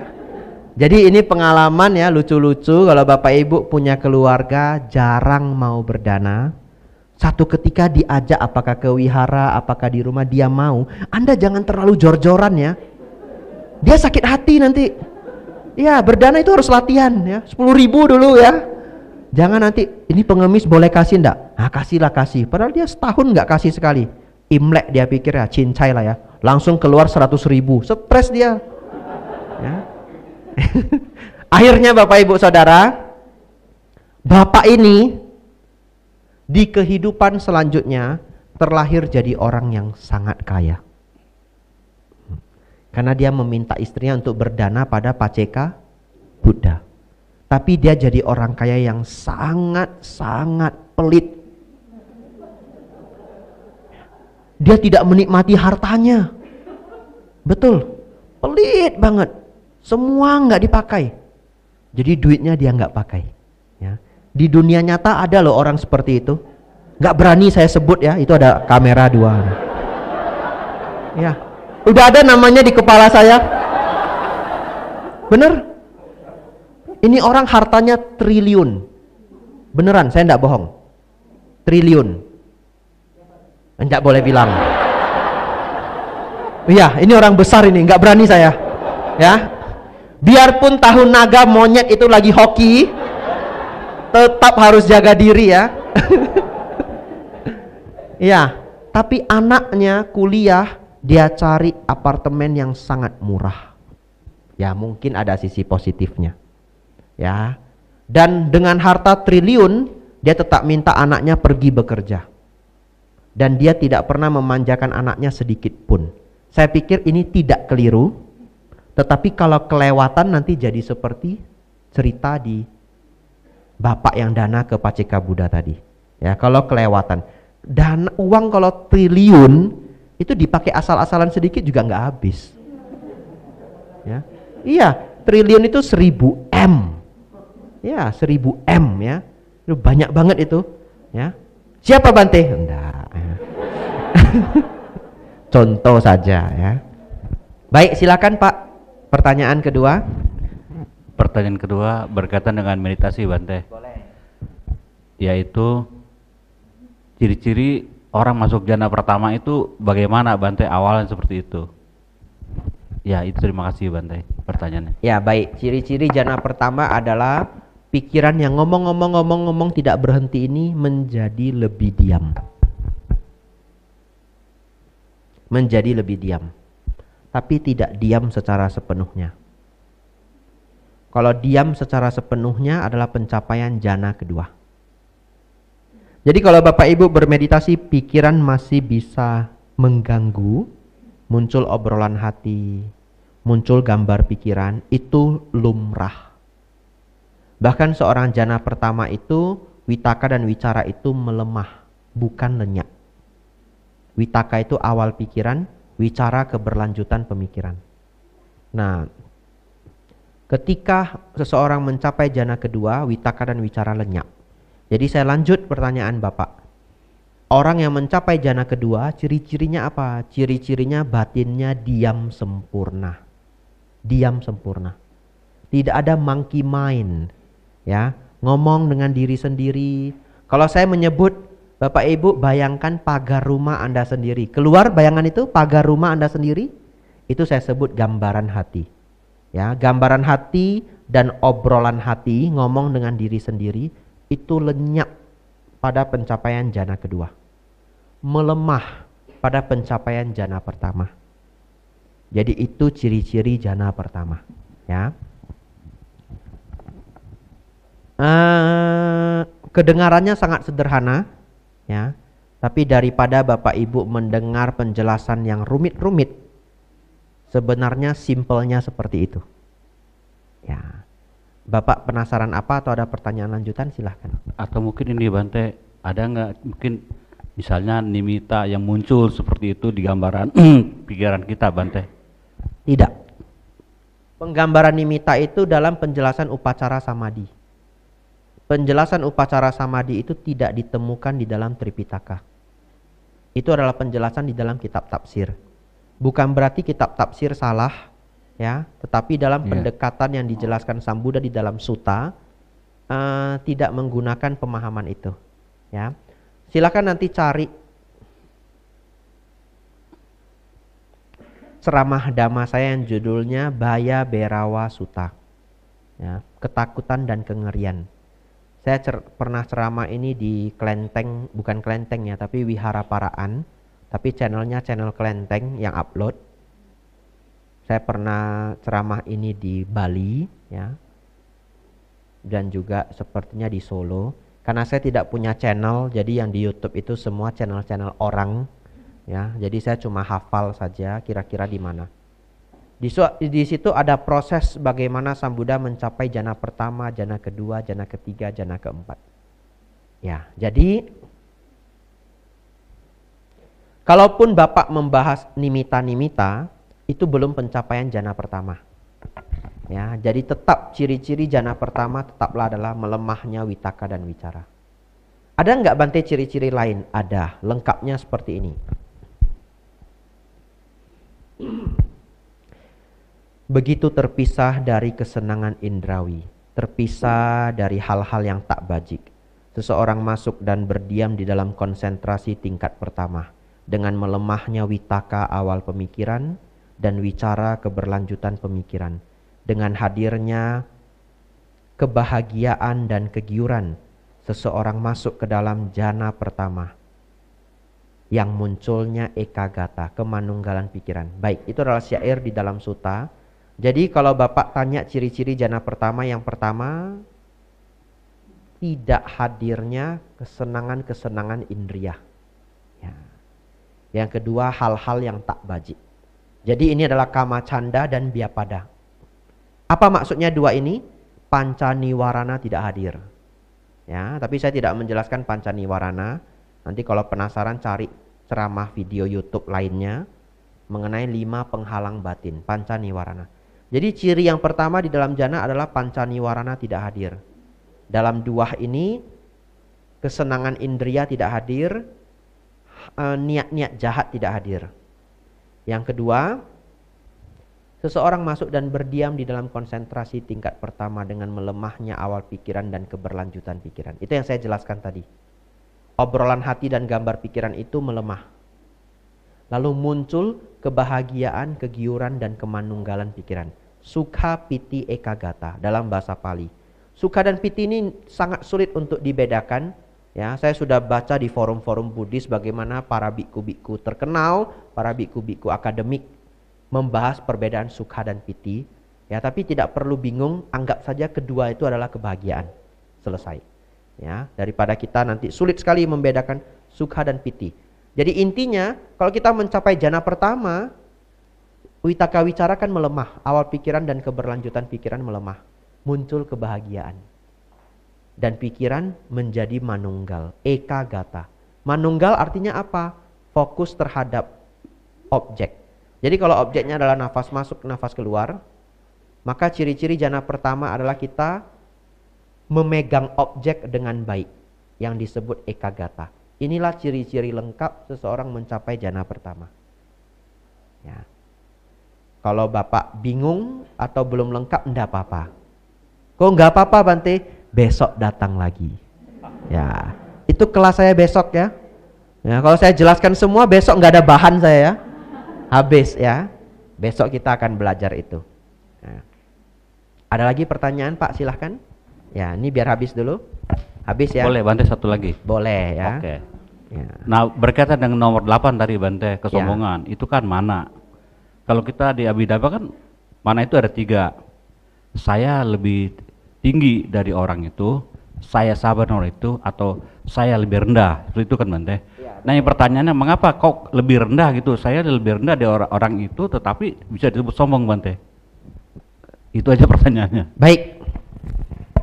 Jadi ini pengalaman ya lucu-lucu kalau Bapak Ibu punya keluarga jarang mau berdana. Satu ketika diajak apakah ke wihara, apakah di rumah dia mau. Anda jangan terlalu jor-joran ya. Dia sakit hati nanti. Ya berdana itu harus latihan ya. 10.000 dulu ya. Jangan nanti ini pengemis boleh kasih enggak? Nah kasihlah kasih. Padahal dia setahun nggak kasih sekali. Imlek dia pikir ya cincai lah ya. Langsung keluar 100.000. Stres dia. Ya. Akhirnya Bapak Ibu Saudara, Bapak ini di kehidupan selanjutnya terlahir jadi orang yang sangat kaya. Karena dia meminta istrinya untuk berdana pada Paceka Buddha. Tapi dia jadi orang kaya yang sangat-sangat pelit. Dia tidak menikmati hartanya. Betul, pelit banget. Semua nggak dipakai. Jadi duitnya dia nggak pakai. Ya. Di dunia nyata ada loh orang seperti itu. Nggak berani saya sebut ya, itu ada kamera 2. Ya, udah ada namanya di kepala saya. Bener? Ini orang hartanya triliun. Beneran, saya enggak bohong. Triliun. Enggak boleh bilang. Iya, ini orang besar ini, enggak berani saya. Ya. Biarpun tahun naga monyet itu lagi hoki, tetap harus jaga diri ya. Iya, tapi anaknya kuliah, dia cari apartemen yang sangat murah. Ya, mungkin ada sisi positifnya. Ya. Dan dengan harta triliun, dia tetap minta anaknya pergi bekerja. Dan dia tidak pernah memanjakan anaknya sedikit pun. Saya pikir ini tidak keliru, tetapi kalau kelewatan nanti jadi seperti cerita di bapak yang dana ke Paceka Buddha tadi. Ya, kalau kelewatan. Dana uang kalau triliun itu dipakai asal-asalan sedikit juga nggak habis. Ya. Iya, triliun itu 1000 M. Ya, 1000 M ya. Itu banyak banget itu, ya. Siapa Bante? Enggak. Ya. Contoh saja ya. Baik, silakan Pak. Pertanyaan kedua. Pertanyaan kedua berkaitan dengan meditasi Bante. Boleh. Yaitu ciri-ciri orang masuk jana pertama itu bagaimana Bante, awalnya seperti itu. Ya, itu terima kasih Bante pertanyaannya. Ya, baik. Ciri-ciri jana pertama adalah pikiran yang ngomong tidak berhenti ini menjadi lebih diam. Menjadi lebih diam. Tapi tidak diam secara sepenuhnya. Kalau diam secara sepenuhnya adalah pencapaian jana kedua. Jadi kalau Bapak Ibu bermeditasi, pikiran masih bisa mengganggu, muncul obrolan hati, muncul gambar pikiran, itu lumrah. Bahkan seorang jana pertama itu, witaka dan wicara itu melemah, bukan lenyap. Witaka itu awal pikiran, wicara keberlanjutan pemikiran. Nah, ketika seseorang mencapai jana kedua, witaka dan wicara lenyap. Jadi saya lanjut pertanyaan Bapak. Orang yang mencapai jana kedua, ciri-cirinya apa? Ciri-cirinya batinnya diam sempurna. Diam sempurna. Tidak ada monkey mind. Ya, ngomong dengan diri sendiri. Kalau saya menyebut, Bapak Ibu bayangkan pagar rumah Anda sendiri. Keluar bayangan itu, pagar rumah Anda sendiri. Itu saya sebut gambaran hati. Ya, gambaran hati dan obrolan hati, ngomong dengan diri sendiri, itu lenyap pada pencapaian jana kedua, melemah pada pencapaian jana pertama. Jadi itu ciri-ciri jana pertama, ya. Kedengarannya sangat sederhana, ya. Tapi daripada Bapak Ibu mendengar penjelasan yang rumit-rumit, sebenarnya simpelnya seperti itu, ya. Bapak penasaran apa atau ada pertanyaan lanjutan? Silahkan. Atau mungkin ini Bante, ada nggak mungkin misalnya nimita yang muncul seperti itu di gambaran pikiran kita Bante? Tidak. Penggambaran nimita itu dalam penjelasan upacara samadhi. Penjelasan upacara samadhi itu tidak ditemukan di dalam Tripitaka. Itu adalah penjelasan di dalam kitab tafsir. Bukan berarti kitab tafsir salah, ya, tetapi dalam pendekatan yang dijelaskan Sang Buddha di dalam sutta tidak menggunakan pemahaman itu, ya. Silakan nanti cari ceramah dhamma saya yang judulnya Baya Berawa Sutta, ya, ketakutan dan kengerian. Saya pernah ceramah ini di Klenteng, bukan Klenteng ya, tapi Wihara Paraan, tapi channelnya channel Klenteng yang upload. Saya pernah ceramah ini di Bali, ya, dan juga sepertinya di Solo. Karena saya tidak punya channel, jadi yang di YouTube itu semua channel-channel orang, ya. Jadi saya cuma hafal saja kira-kira di mana. Di situ ada proses bagaimana Sang Buddha mencapai jana pertama, jana kedua, jana ketiga, jana keempat. Ya, jadi kalaupun Bapak membahas nimita-nimita, itu belum pencapaian jana pertama. Ya, jadi tetap ciri-ciri jana pertama tetaplah adalah melemahnya witaka dan wicara. Ada nggak Bante ciri-ciri lain? Ada, lengkapnya seperti ini. Begitu terpisah dari kesenangan indrawi. terpisah dari hal-hal yang tak bajik. Seseorang masuk dan berdiam di dalam konsentrasi tingkat pertama dengan melemahnya witaka awal pemikiran dan wicara keberlanjutan pemikiran. Dengan hadirnya kebahagiaan dan kegiuran, seseorang masuk ke dalam jana pertama yang munculnya ekagata, kemanunggalan pikiran. Baik, itu adalah syair di dalam sutta. Jadi kalau Bapak tanya ciri-ciri jana pertama, yang pertama tidak hadirnya kesenangan-kesenangan indria. Ya. Yang kedua hal-hal yang tak bajik. Jadi ini adalah kama canda dan biapada. Apa maksudnya dua ini? Panca niwarana tidak hadir. Ya, tapi saya tidak menjelaskan panca niwarana. Nanti kalau penasaran cari ceramah video YouTube lainnya mengenai 5 penghalang batin, panca niwarana. Jadi ciri yang pertama di dalam jana adalah panca niwarana tidak hadir. Dalam duah ini kesenangan indria tidak hadir, niat-niat jahat tidak hadir. Yang kedua, seseorang masuk dan berdiam di dalam konsentrasi tingkat pertama dengan melemahnya awal pikiran dan keberlanjutan pikiran. Itu yang saya jelaskan tadi. Obrolan hati dan gambar pikiran itu melemah. Lalu muncul kebahagiaan, kegiuran dan kemanunggalan pikiran. Sukha piti ekagata dalam bahasa Pali. Sukha dan piti ini sangat sulit untuk dibedakan. Ya, saya sudah baca di forum-forum Buddhis bagaimana para biku-biku terkenal, para biku-biku akademik membahas perbedaan sukha dan piti. Ya, tapi tidak perlu bingung, anggap saja kedua itu adalah kebahagiaan. Selesai. Ya, daripada kita nanti sulit sekali membedakan sukha dan piti. Jadi intinya kalau kita mencapai jana pertama, witaka wicara kan melemah, awal pikiran dan keberlanjutan pikiran melemah. Muncul kebahagiaan. Dan pikiran menjadi manunggal, ekagata. Manunggal artinya apa? Fokus terhadap objek. Jadi kalau objeknya adalah nafas masuk, nafas keluar, maka ciri-ciri jana pertama adalah kita memegang objek dengan baik, yang disebut ekagata. Inilah ciri-ciri lengkap seseorang mencapai jana pertama. Ya. Kalau Bapak bingung atau belum lengkap, enggak apa-apa. Kok enggak apa-apa Bante? Besok datang lagi. Ya, itu kelas saya besok ya. Ya, kalau saya jelaskan semua besok nggak ada bahan saya ya. Habis ya. Besok kita akan belajar itu. Nah. Ada lagi pertanyaan Pak? Silahkan. Ya, ini biar habis dulu. Habis ya. Boleh Bante satu lagi. Boleh ya. Oke. Ya. Nah berkaitan dengan nomor 8 tadi Bante, kesombongan, itu kan mana. Kalau kita di Abhidhamma kan mana itu ada 3. Saya lebih tinggi dari orang itu, saya sabar orang itu, atau saya lebih rendah, itu kan Bante. Ya, nah yang pertanyaannya mengapa kok lebih rendah gitu, saya lebih rendah dari orang itu tetapi bisa disebut sombong Bante. Itu aja pertanyaannya. Baik,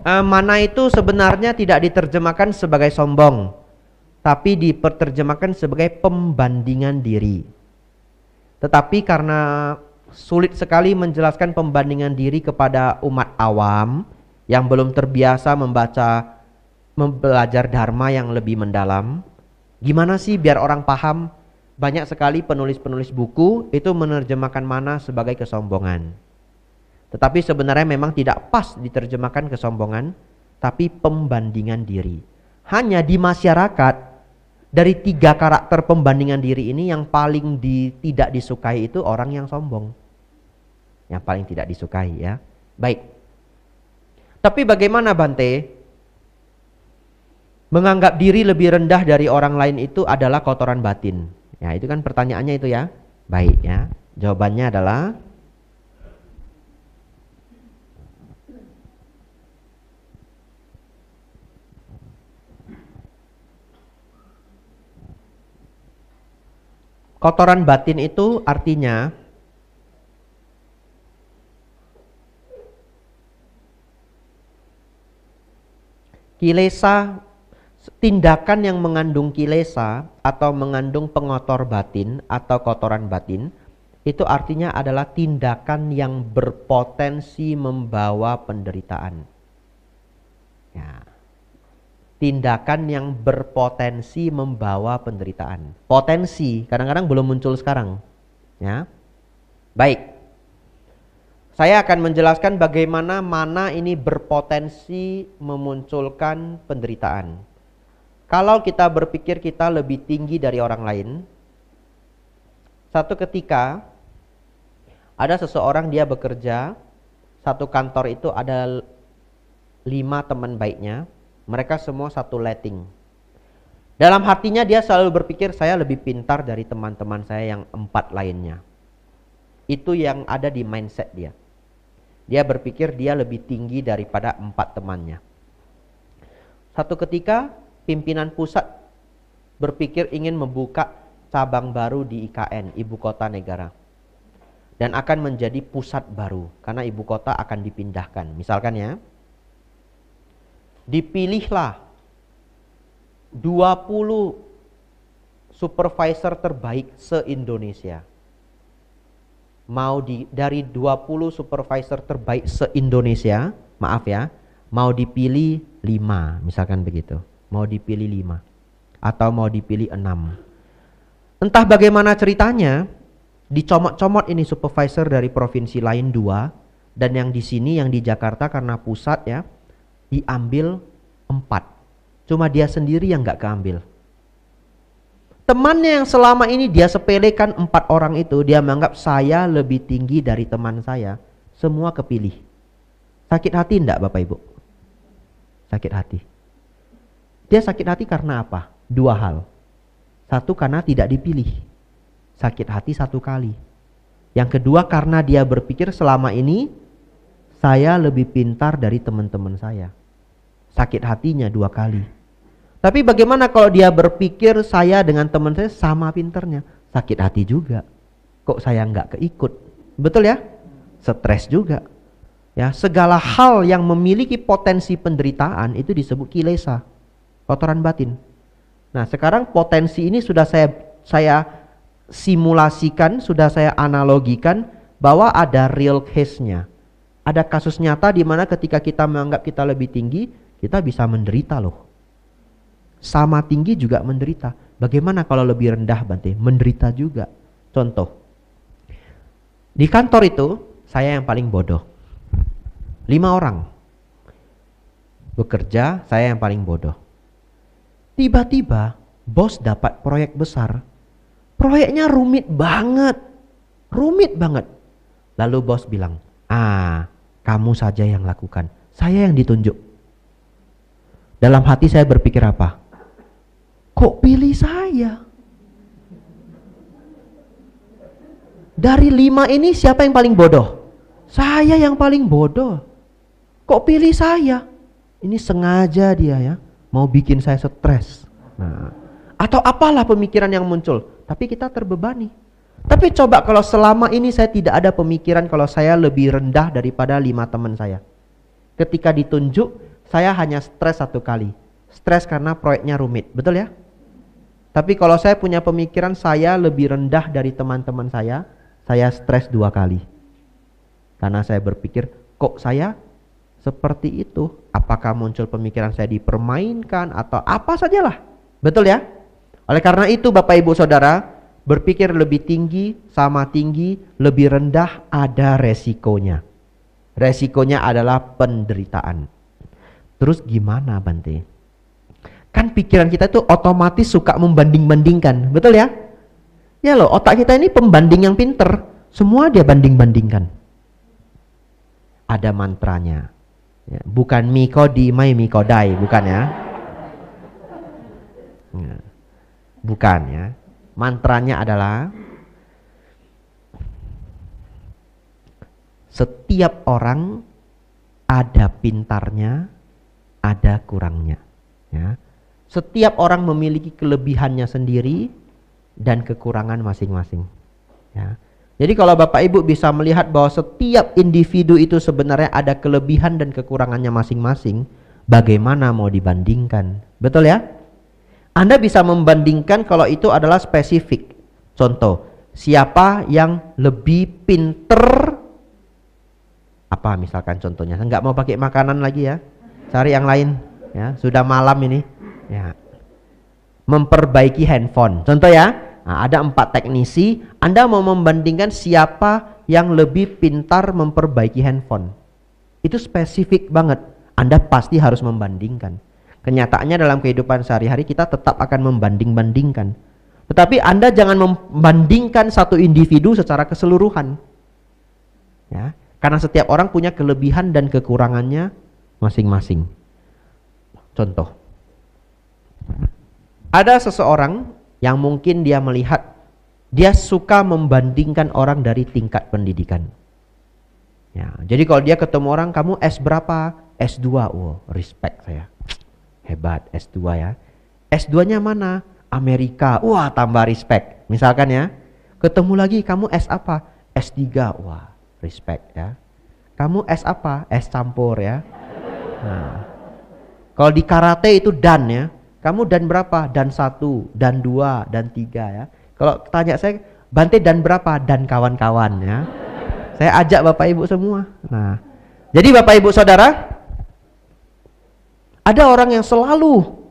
mana itu sebenarnya tidak diterjemahkan sebagai sombong, tapi diterjemahkan sebagai pembandingan diri. Tetapi karena sulit sekali menjelaskan pembandingan diri kepada umat awam yang belum terbiasa belajar dharma yang lebih mendalam, gimana sih biar orang paham? Banyak sekali penulis-penulis buku itu menerjemahkan mana sebagai kesombongan. Tetapi sebenarnya memang tidak pas diterjemahkan kesombongan, tapi pembandingan diri. Hanya di masyarakat, dari 3 karakter pembandingan diri ini yang paling tidak disukai itu orang yang sombong. Yang paling tidak disukai ya. Baik. Tapi bagaimana Bante? Menganggap diri lebih rendah dari orang lain itu adalah kotoran batin. Ya, itu kan pertanyaannya itu ya. Baik ya. Jawabannya adalah kotoran batin itu artinya kilesa, tindakan yang mengandung kilesa atau mengandung pengotor batin atau kotoran batin, itu artinya adalah tindakan yang berpotensi membawa penderitaan. Ya. Tindakan yang berpotensi membawa penderitaan. Potensi kadang-kadang belum muncul sekarang. Ya. Baik. Saya akan menjelaskan bagaimana mana ini berpotensi memunculkan penderitaan. Kalau kita berpikir kita lebih tinggi dari orang lain, satu ketika ada seseorang dia bekerja, satu kantor itu ada 5 teman baiknya, mereka semua satu letting. Dalam hatinya dia selalu berpikir saya lebih pintar dari teman-teman saya yang 4 lainnya. Itu yang ada di mindset dia. Dia berpikir dia lebih tinggi daripada 4 temannya. Satu ketika pimpinan pusat berpikir ingin membuka cabang baru di IKN, ibu kota negara. Dan akan menjadi pusat baru karena ibu kota akan dipindahkan. Misalkan ya, dipilihlah 20 supervisor terbaik se-Indonesia. Dari 20 supervisor terbaik se-Indonesia, maaf ya, mau dipilih 5, misalkan begitu. Mau dipilih 5 atau mau dipilih 6. Entah bagaimana ceritanya, dicomot-comot ini supervisor dari provinsi lain 2, dan yang di sini yang di Jakarta karena pusat ya, diambil 4. Cuma dia sendiri yang nggak keambil. Temannya yang selama ini dia sepelekan 4 orang itu, dia menganggap saya lebih tinggi dari teman saya, semua kepilih. Sakit hati enggak Bapak Ibu? Sakit hati. Dia sakit hati karena apa? 2 hal. Satu, karena tidak dipilih. Sakit hati 1 kali. Yang kedua, karena dia berpikir selama ini saya lebih pintar dari teman-teman saya. Sakit hatinya 2 kali. Tapi bagaimana kalau dia berpikir saya dengan teman saya sama pinternya? Sakit hati juga. Kok saya nggak keikut? Betul ya? Stres juga. Ya, segala hal yang memiliki potensi penderitaan itu disebut kilesa, kotoran batin. Nah, sekarang potensi ini sudah saya simulasikan, sudah saya analogikan bahwa ada real case-nya. Ada kasus nyata di mana ketika kita menganggap kita lebih tinggi, kita bisa menderita loh. Sama tinggi juga menderita. Bagaimana kalau lebih rendah Bante? Menderita juga. Contoh, di kantor itu saya yang paling bodoh. 5 orang bekerja, saya yang paling bodoh. Tiba-tiba bos dapat proyek besar. Proyeknya rumit banget. Rumit banget. Lalu bos bilang, kamu saja yang lakukan. Saya yang ditunjuk. Dalam hati saya berpikir apa? Kok pilih saya? Dari 5 ini siapa yang paling bodoh? Saya yang paling bodoh. Kok pilih saya? Ini sengaja dia ya, mau bikin saya stres. Nah, atau apalah pemikiran yang muncul. Tapi kita terbebani. Tapi coba kalau selama ini saya tidak ada pemikiran kalau saya lebih rendah daripada 5 teman saya. Ketika ditunjuk, saya hanya stres 1 kali. Stres karena proyeknya rumit, betul ya? Tapi kalau saya punya pemikiran saya lebih rendah dari teman-teman saya stres 2 kali. Karena saya berpikir, kok saya seperti itu? Apakah muncul pemikiran saya dipermainkan atau apa sajalah? Betul ya? Oleh karena itu Bapak Ibu Saudara, berpikir lebih tinggi, sama tinggi, lebih rendah ada resikonya. Resikonya adalah penderitaan. Terus gimana Bante? Kan pikiran kita itu otomatis suka membanding-bandingkan, betul ya? Ya loh, otak kita ini pembanding yang pinter. Semua dia banding-bandingkan. Ada mantranya ya, bukan miko dimai miko dai, bukan ya? Bukan ya. Mantranya adalah setiap orang ada pintarnya, ada kurangnya ya. Setiap orang memiliki kelebihannya sendiri dan kekurangan masing-masing ya. Jadi kalau Bapak Ibu bisa melihat bahwa setiap individu itu sebenarnya ada kelebihan dan kekurangannya masing-masing, bagaimana mau dibandingkan? Betul ya? Anda bisa membandingkan kalau itu adalah spesifik. Contoh, siapa yang lebih pinter? Apa misalkan contohnya? Enggak mau pakai makanan lagi ya. Cari yang lain ya, sudah malam ini. Ya. Memperbaiki handphone. Contoh ya. Nah, ada 4 teknisi, Anda mau membandingkan siapa yang lebih pintar memperbaiki handphone. Itu spesifik banget. Anda pasti harus membandingkan. Kenyataannya dalam kehidupan sehari-hari kita tetap akan membanding-bandingkan. Tetapi Anda jangan membandingkan satu individu secara keseluruhan. Ya, karena setiap orang punya kelebihan dan kekurangannya masing-masing. Contoh. Ada seseorang yang mungkin dia melihat dia suka membandingkan orang dari tingkat pendidikan. Ya, jadi kalau dia ketemu orang, kamu S berapa? S2. Wow, respect saya. Hebat, S2 ya. S2-nya mana? Amerika. Wah, tambah respect. Misalkan ya. Ketemu lagi, kamu S apa? S3. Wah, respect ya. Kamu S apa? S campur ya. Nah, kalau di karate itu dan ya. Kamu dan berapa? Dan 1, dan 2, dan 3 ya. Kalau tanya saya, Bante dan berapa? Dan kawan-kawan ya. Saya ajak Bapak Ibu semua. Nah, jadi Bapak Ibu Saudara, ada orang yang selalu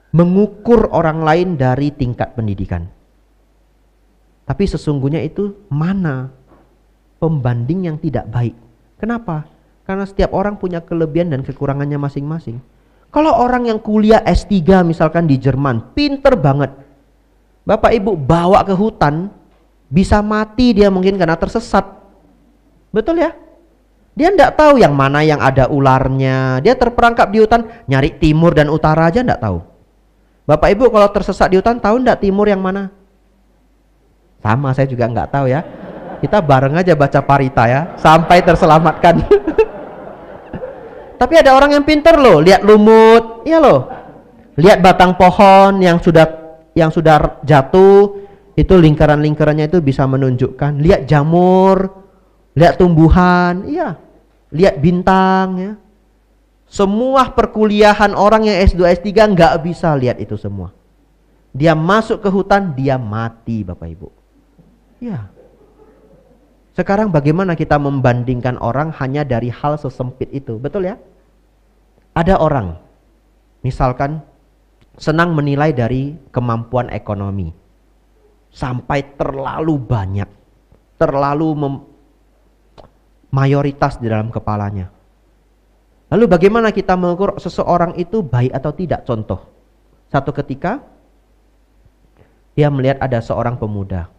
mengukur orang lain dari tingkat pendidikan. Tapi sesungguhnya itu mana pembanding yang tidak baik. Kenapa? Karena setiap orang punya kelebihan dan kekurangannya masing-masing. Kalau orang yang kuliah S3 misalkan di Jerman, pinter banget. Bapak Ibu bawa ke hutan, bisa mati dia mungkin karena tersesat. Betul ya? Dia enggak tahu yang mana yang ada ularnya. Dia terperangkap di hutan, nyari timur dan utara aja enggak tahu. Bapak Ibu kalau tersesat di hutan, tahu enggak timur yang mana? Sama, saya juga enggak tahu ya. Kita bareng aja baca parita ya, sampai terselamatkan. Tapi ada orang yang pinter loh, lihat lumut, iya loh. Lihat batang pohon yang sudah jatuh, itu lingkaran-lingkarannya itu bisa menunjukkan. Lihat jamur, lihat tumbuhan, iya. Lihat bintang ya. Semua perkuliahan orang yang S2, S3 nggak bisa lihat itu semua. Dia masuk ke hutan, dia mati Bapak Ibu. Iya. Sekarang bagaimana kita membandingkan orang hanya dari hal sesempit itu, betul ya? Ada orang, misalkan senang menilai dari kemampuan ekonomi, sampai terlalu banyak, mayoritas di dalam kepalanya. Lalu bagaimana kita mengukur seseorang itu baik atau tidak? Contoh, satu ketika dia melihat ada seorang pemuda,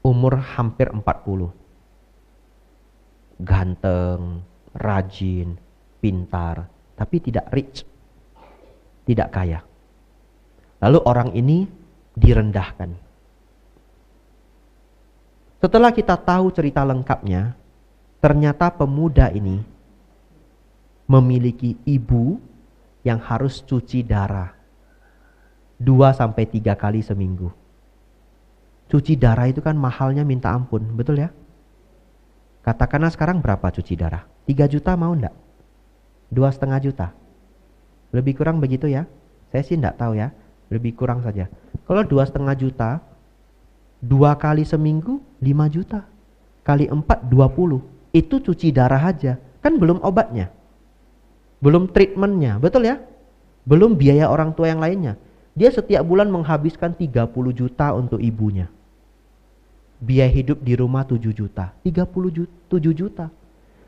umur hampir 40, ganteng, rajin, pintar, tapi tidak rich, tidak kaya. Lalu orang ini direndahkan. Setelah kita tahu cerita lengkapnya, ternyata pemuda ini memiliki ibu yang harus cuci darah 2-3 kali seminggu. Cuci darah itu kan mahalnya minta ampun, betul ya? Katakanlah sekarang berapa cuci darah? 3 juta mau enggak? 2,5 juta? Lebih kurang begitu ya? Saya sih enggak tahu ya, lebih kurang saja. Kalau 2,5 juta, 2 kali seminggu 5 juta. Kali 4, 20. Itu cuci darah aja, kan belum obatnya. Belum treatmentnya, betul ya? Belum biaya orang tua yang lainnya. Dia setiap bulan menghabiskan 30 juta untuk ibunya. Biaya hidup di rumah 7 juta, 7 juta.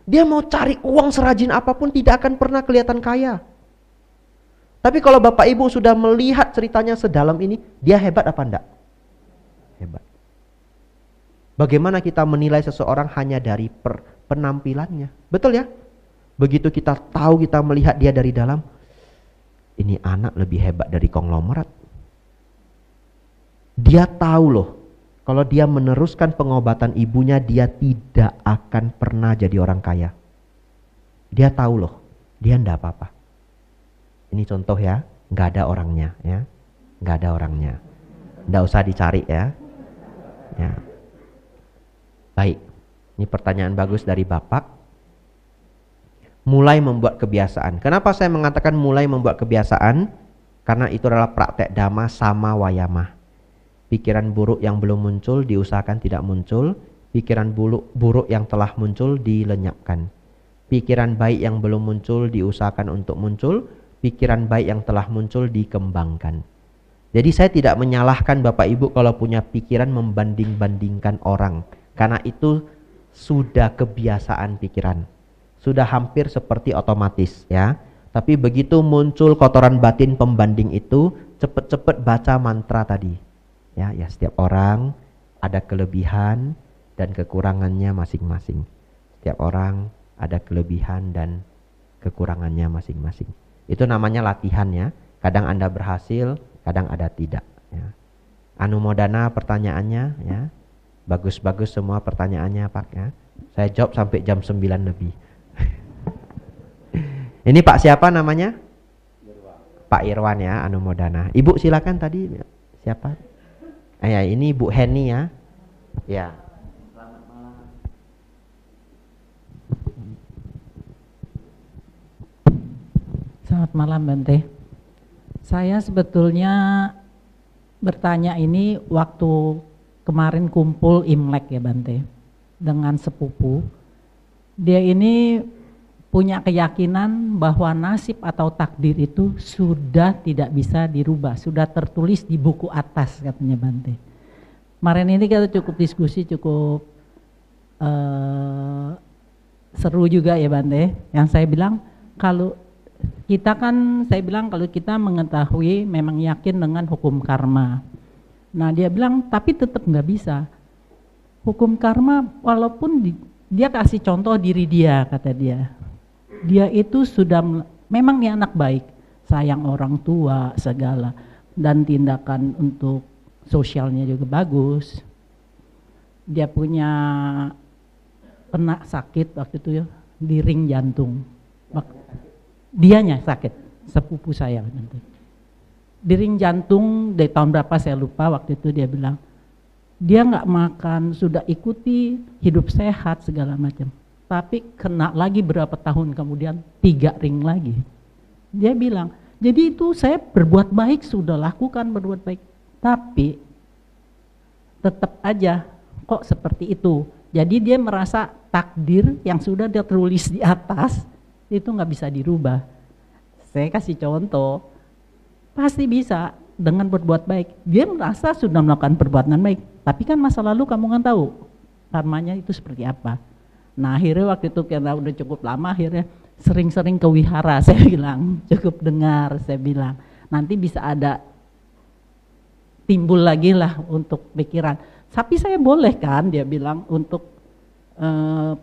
Dia mau cari uang serajin apapun tidak akan pernah kelihatan kaya. Tapi kalau Bapak Ibu sudah melihat ceritanya sedalam ini, dia hebat apa enggak? Hebat. Bagaimana kita menilai seseorang hanya dari penampilannya? Betul ya? Begitu kita tahu, kita melihat dia dari dalam, ini anak lebih hebat dari konglomerat. Dia tahu loh, kalau dia meneruskan pengobatan ibunya, dia tidak akan pernah jadi orang kaya. Dia tahu loh, dia enggak apa-apa. Ini contoh ya, nggak ada orangnya ya, nggak ada orangnya, nggak usah dicari ya. Ya. Baik, ini pertanyaan bagus dari Bapak. Mulai membuat kebiasaan. Kenapa saya mengatakan mulai membuat kebiasaan? Karena itu adalah praktek dhamma sama wayama. Pikiran buruk yang belum muncul diusahakan tidak muncul. Pikiran buruk yang telah muncul dilenyapkan. Pikiran baik yang belum muncul diusahakan untuk muncul. Pikiran baik yang telah muncul dikembangkan. Jadi saya tidak menyalahkan Bapak Ibu kalau punya pikiran membanding-bandingkan orang, karena itu sudah kebiasaan pikiran, sudah hampir seperti otomatis ya. Tapi begitu muncul kotoran batin pembanding itu, cepet-cepet baca mantra tadi. Ya, setiap orang ada kelebihan dan kekurangannya masing-masing. Setiap orang ada kelebihan dan kekurangannya masing-masing. Itu namanya latihan ya. Kadang Anda berhasil, kadang ada tidak ya. Anumodana pertanyaannya ya. Bagus-bagus semua pertanyaannya Pak ya. Saya jawab sampai jam 9 lebih. Ini Pak siapa namanya? Pak Irwan ya, Anumodana. Ibu silakan tadi siapa? Ya, ini Bu Heni ya. Ya. Selamat malam Bante. Saya sebetulnya bertanya ini waktu kemarin kumpul Imlek ya Bante, dengan sepupu. Dia ini punya keyakinan bahwa nasib atau takdir itu sudah tidak bisa dirubah, sudah tertulis di buku atas katanya Bante. Kemarin ini kita cukup diskusi, cukup seru juga ya Bante. Yang saya bilang kalau kita kan, saya bilang kalau kita mengetahui memang yakin dengan hukum karma. Nah dia bilang tapi tetap nggak bisa. Hukum karma walaupun dia kasih contoh diri dia, kata dia. Dia itu sudah memang dia anak baik, sayang orang tua segala, dan tindakan untuk sosialnya juga bagus. Dia punya kena sakit waktu itu ya, di ring jantung. Dianya sakit, sepupu saya nanti. Di ring jantung dari tahun berapa saya lupa, waktu itu dia bilang dia nggak makan, sudah ikuti hidup sehat segala macam, tapi kena lagi berapa tahun kemudian 3 ring lagi. Dia bilang jadi itu saya berbuat baik, sudah lakukan berbuat baik, tapi tetap aja kok seperti itu. Jadi dia merasa takdir yang sudah dia tulis di atas itu nggak bisa dirubah. Saya kasih contoh, pasti bisa dengan berbuat baik. Dia merasa sudah melakukan perbuatan baik, tapi kan masa lalu kamu kan tahu karmanya itu seperti apa. Nah akhirnya waktu itu karena udah cukup lama, akhirnya sering-sering ke wihara. Saya bilang cukup dengar, saya bilang nanti bisa ada timbul lagi lah untuk pikiran. Tapi saya boleh kan, dia bilang untuk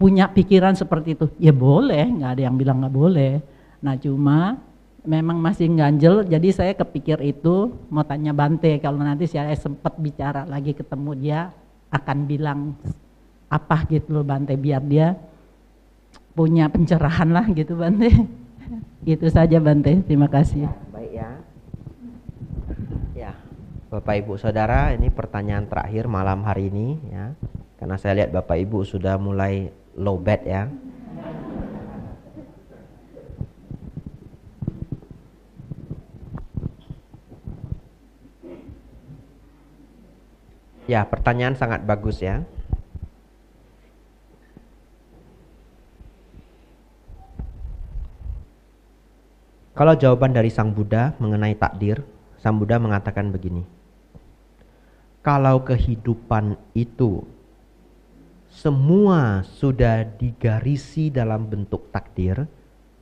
punya pikiran seperti itu, ya boleh, nggak ada yang bilang nggak boleh. Nah cuma memang masih ganjel, jadi saya kepikir itu mau tanya Bante, kalau nanti saya sempat bicara lagi ketemu dia akan bilang apa gitu loh Bante, biar dia punya pencerahan lah gitu Bante. Itu saja Bante, terima kasih. Baik ya. Ya, Bapak Ibu Saudara, ini pertanyaan terakhir malam hari ini ya. Karena saya lihat Bapak Ibu sudah mulai low bed ya. Ya, pertanyaan sangat bagus ya. Kalau jawaban dari Sang Buddha mengenai takdir, Sang Buddha mengatakan begini. Kalau kehidupan itu semua sudah digarisi dalam bentuk takdir,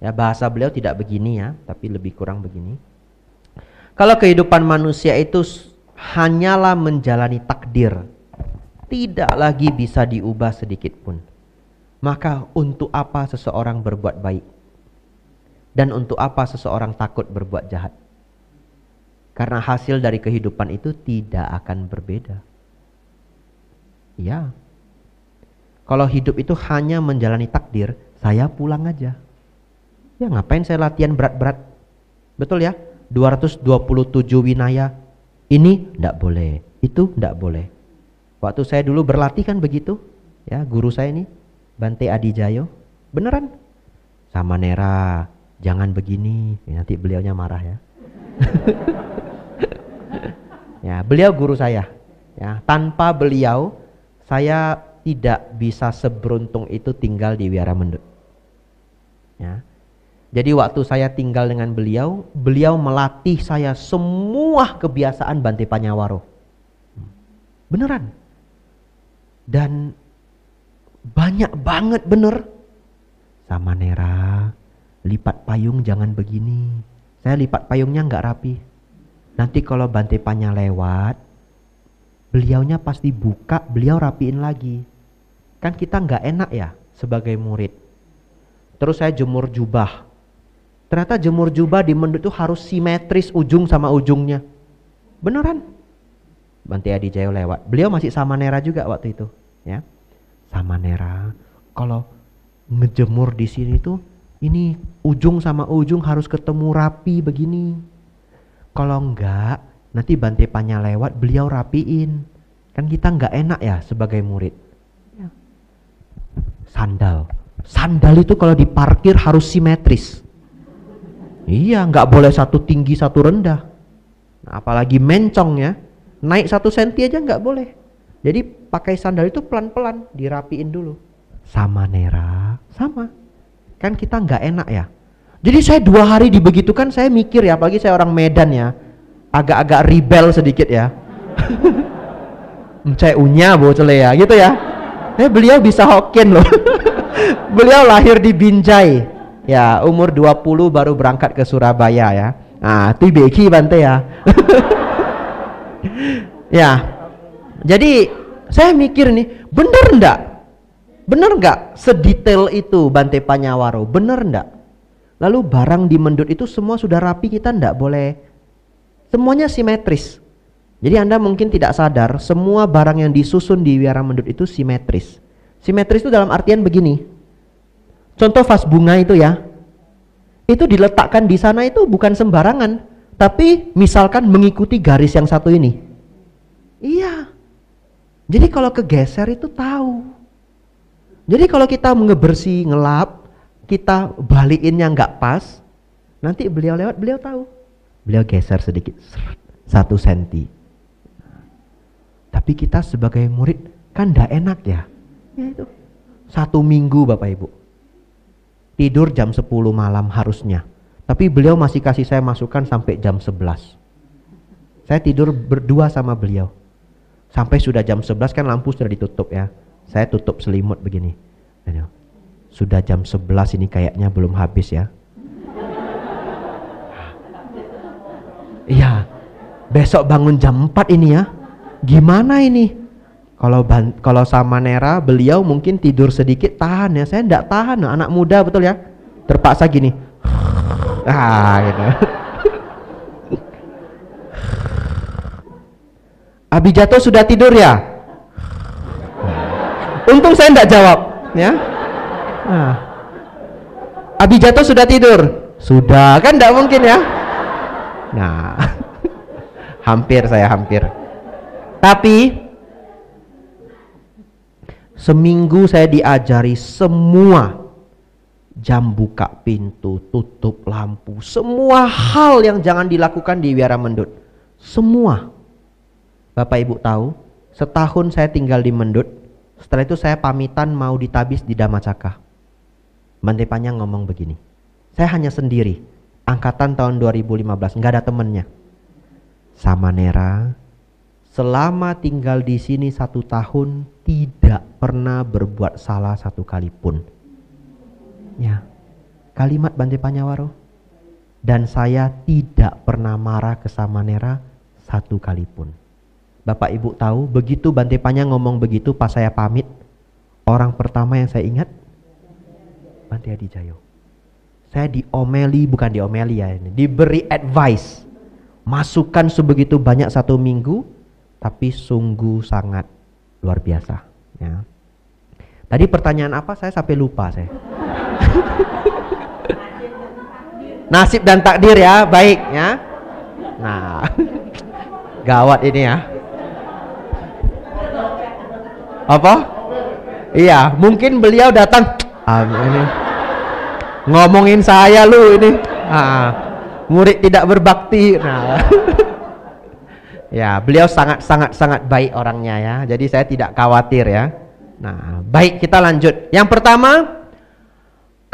ya bahasa beliau tidak begini ya, tapi lebih kurang begini. Kalau kehidupan manusia itu hanyalah menjalani takdir, tidak lagi bisa diubah sedikit pun, maka untuk apa seseorang berbuat baik? Dan untuk apa seseorang takut berbuat jahat? Karena hasil dari kehidupan itu tidak akan berbeda. Ya. Kalau hidup itu hanya menjalani takdir, saya pulang aja. Ya ngapain saya latihan berat-berat? Betul ya? 227 winaya. Ini enggak boleh, itu enggak boleh. Waktu saya dulu berlatih kan begitu. Ya, guru saya ini Bante Adijayo. Beneran. Sama Nera, jangan begini. Ya, nanti beliaunya marah ya. Ya, beliau guru saya. Ya, tanpa beliau saya tidak bisa seberuntung itu tinggal di Wihara Mendut. Ya. Jadi waktu saya tinggal dengan beliau, beliau melatih saya semua kebiasaan Bante Panyawaro. Beneran. Dan banyak banget bener. Samanera, lipat payung jangan begini. Saya lipat payungnya nggak rapi. Nanti kalau Bante Panya lewat, beliaunya pasti buka, beliau rapiin lagi. Kan kita nggak enak ya sebagai murid. Terus saya jemur jubah. Ternyata jemur jubah di mendut itu harus simetris ujung sama ujungnya. Beneran. Bante Adi Jayo lewat. Beliau masih Samanera juga waktu itu, ya. Samanera, kalau ngejemur di sini tuh ini ujung sama ujung harus ketemu rapi begini. Kalau enggak, nanti Bante Panya lewat, beliau rapiin. Kan kita enggak enak ya sebagai murid. Ya. Sandal itu kalau diparkir harus simetris. Iya, nggak boleh satu tinggi satu rendah. Nah, apalagi mencong ya, naik 1 senti aja nggak boleh. Jadi pakai sandal itu pelan-pelan, dirapiin dulu. Samanera, sama. Kan kita nggak enak ya. Jadi saya 2 hari dibegitukan, saya mikir ya, apalagi saya orang Medan ya, agak-agak rebel sedikit ya. Saya unya bocele ya, gitu ya. Beliau bisa Hokkien loh. Beliau lahir di Binjai. Ya, umur 20 baru berangkat ke Surabaya ya. Nah, itu beki Bante ya. Ya. Jadi saya mikir nih, bener enggak sedetail itu Bante Panyawaro? Bener enggak? Lalu barang di mendut itu semua sudah rapi, kita enggak boleh. Semuanya simetris. Jadi Anda mungkin tidak sadar, semua barang yang disusun di Wihara Mendut itu simetris. Simetris itu dalam artian begini. Contoh vas bunga itu ya, itu diletakkan di sana itu bukan sembarangan, tapi misalkan mengikuti garis yang satu ini. Iya. Jadi kalau kegeser itu tahu. Jadi kalau kita ngebersih, ngelap, kita balikinnya nggak pas, nanti beliau lewat, beliau tahu. Beliau geser sedikit, 1 senti. Tapi kita sebagai murid kan nggak enak ya. Ya itu. 1 minggu Bapak Ibu. Tidur jam 10 malam harusnya. Tapi beliau masih kasih saya masukan sampai jam 11. Saya tidur berdua sama beliau. Sampai sudah jam 11 kan lampu sudah ditutup ya. Saya tutup selimut begini. Sudah jam 11 ini kayaknya belum habis ya. Iya. Besok bangun jam 4 ini ya. Gimana ini? Kalau Samanera beliau mungkin tidur sedikit tahan ya, saya enggak tahan, anak muda betul ya, terpaksa gini, gitu. Abijato sudah tidur ya? Untung saya enggak jawab ya. Abijato sudah tidur? Sudah, kan enggak mungkin ya. Nah, hampir. Tapi seminggu saya diajari semua jam buka pintu, tutup lampu, semua hal yang jangan dilakukan di Wihara Mendut. Semua. Bapak Ibu tahu, setahun saya tinggal di Mendut, setelah itu saya pamitan mau ditabis di Dhammacakka. Bante Panya ngomong begini, saya hanya sendiri, angkatan tahun 2015, nggak ada temennya. Samanera, selama tinggal di sini 1 tahun tidak pernah berbuat salah 1 kali pun. Ya, kalimat Bante Panyawaro. Dan saya tidak pernah marah ke Samanera 1 kali pun. Bapak Ibu tahu, begitu Bante Panya ngomong begitu pas saya pamit, orang pertama yang saya ingat Bante Adi Jayo. Saya diomeli, bukan diomeli ya ini, diberi advice, masukan sebegitu banyak 1 minggu, tapi sungguh sangat luar biasa ya. Tadi pertanyaan apa? Saya sampai lupa saya. Nasib dan takdir ya, baik ya. Nah, gawat ini ya. Apa? Iya, mungkin beliau datang ini ngomongin saya lu ini. Murid tidak berbakti. Nah. Ya, beliau sangat baik orangnya ya. Jadi saya tidak khawatir ya. Nah, baik, kita lanjut. Yang pertama,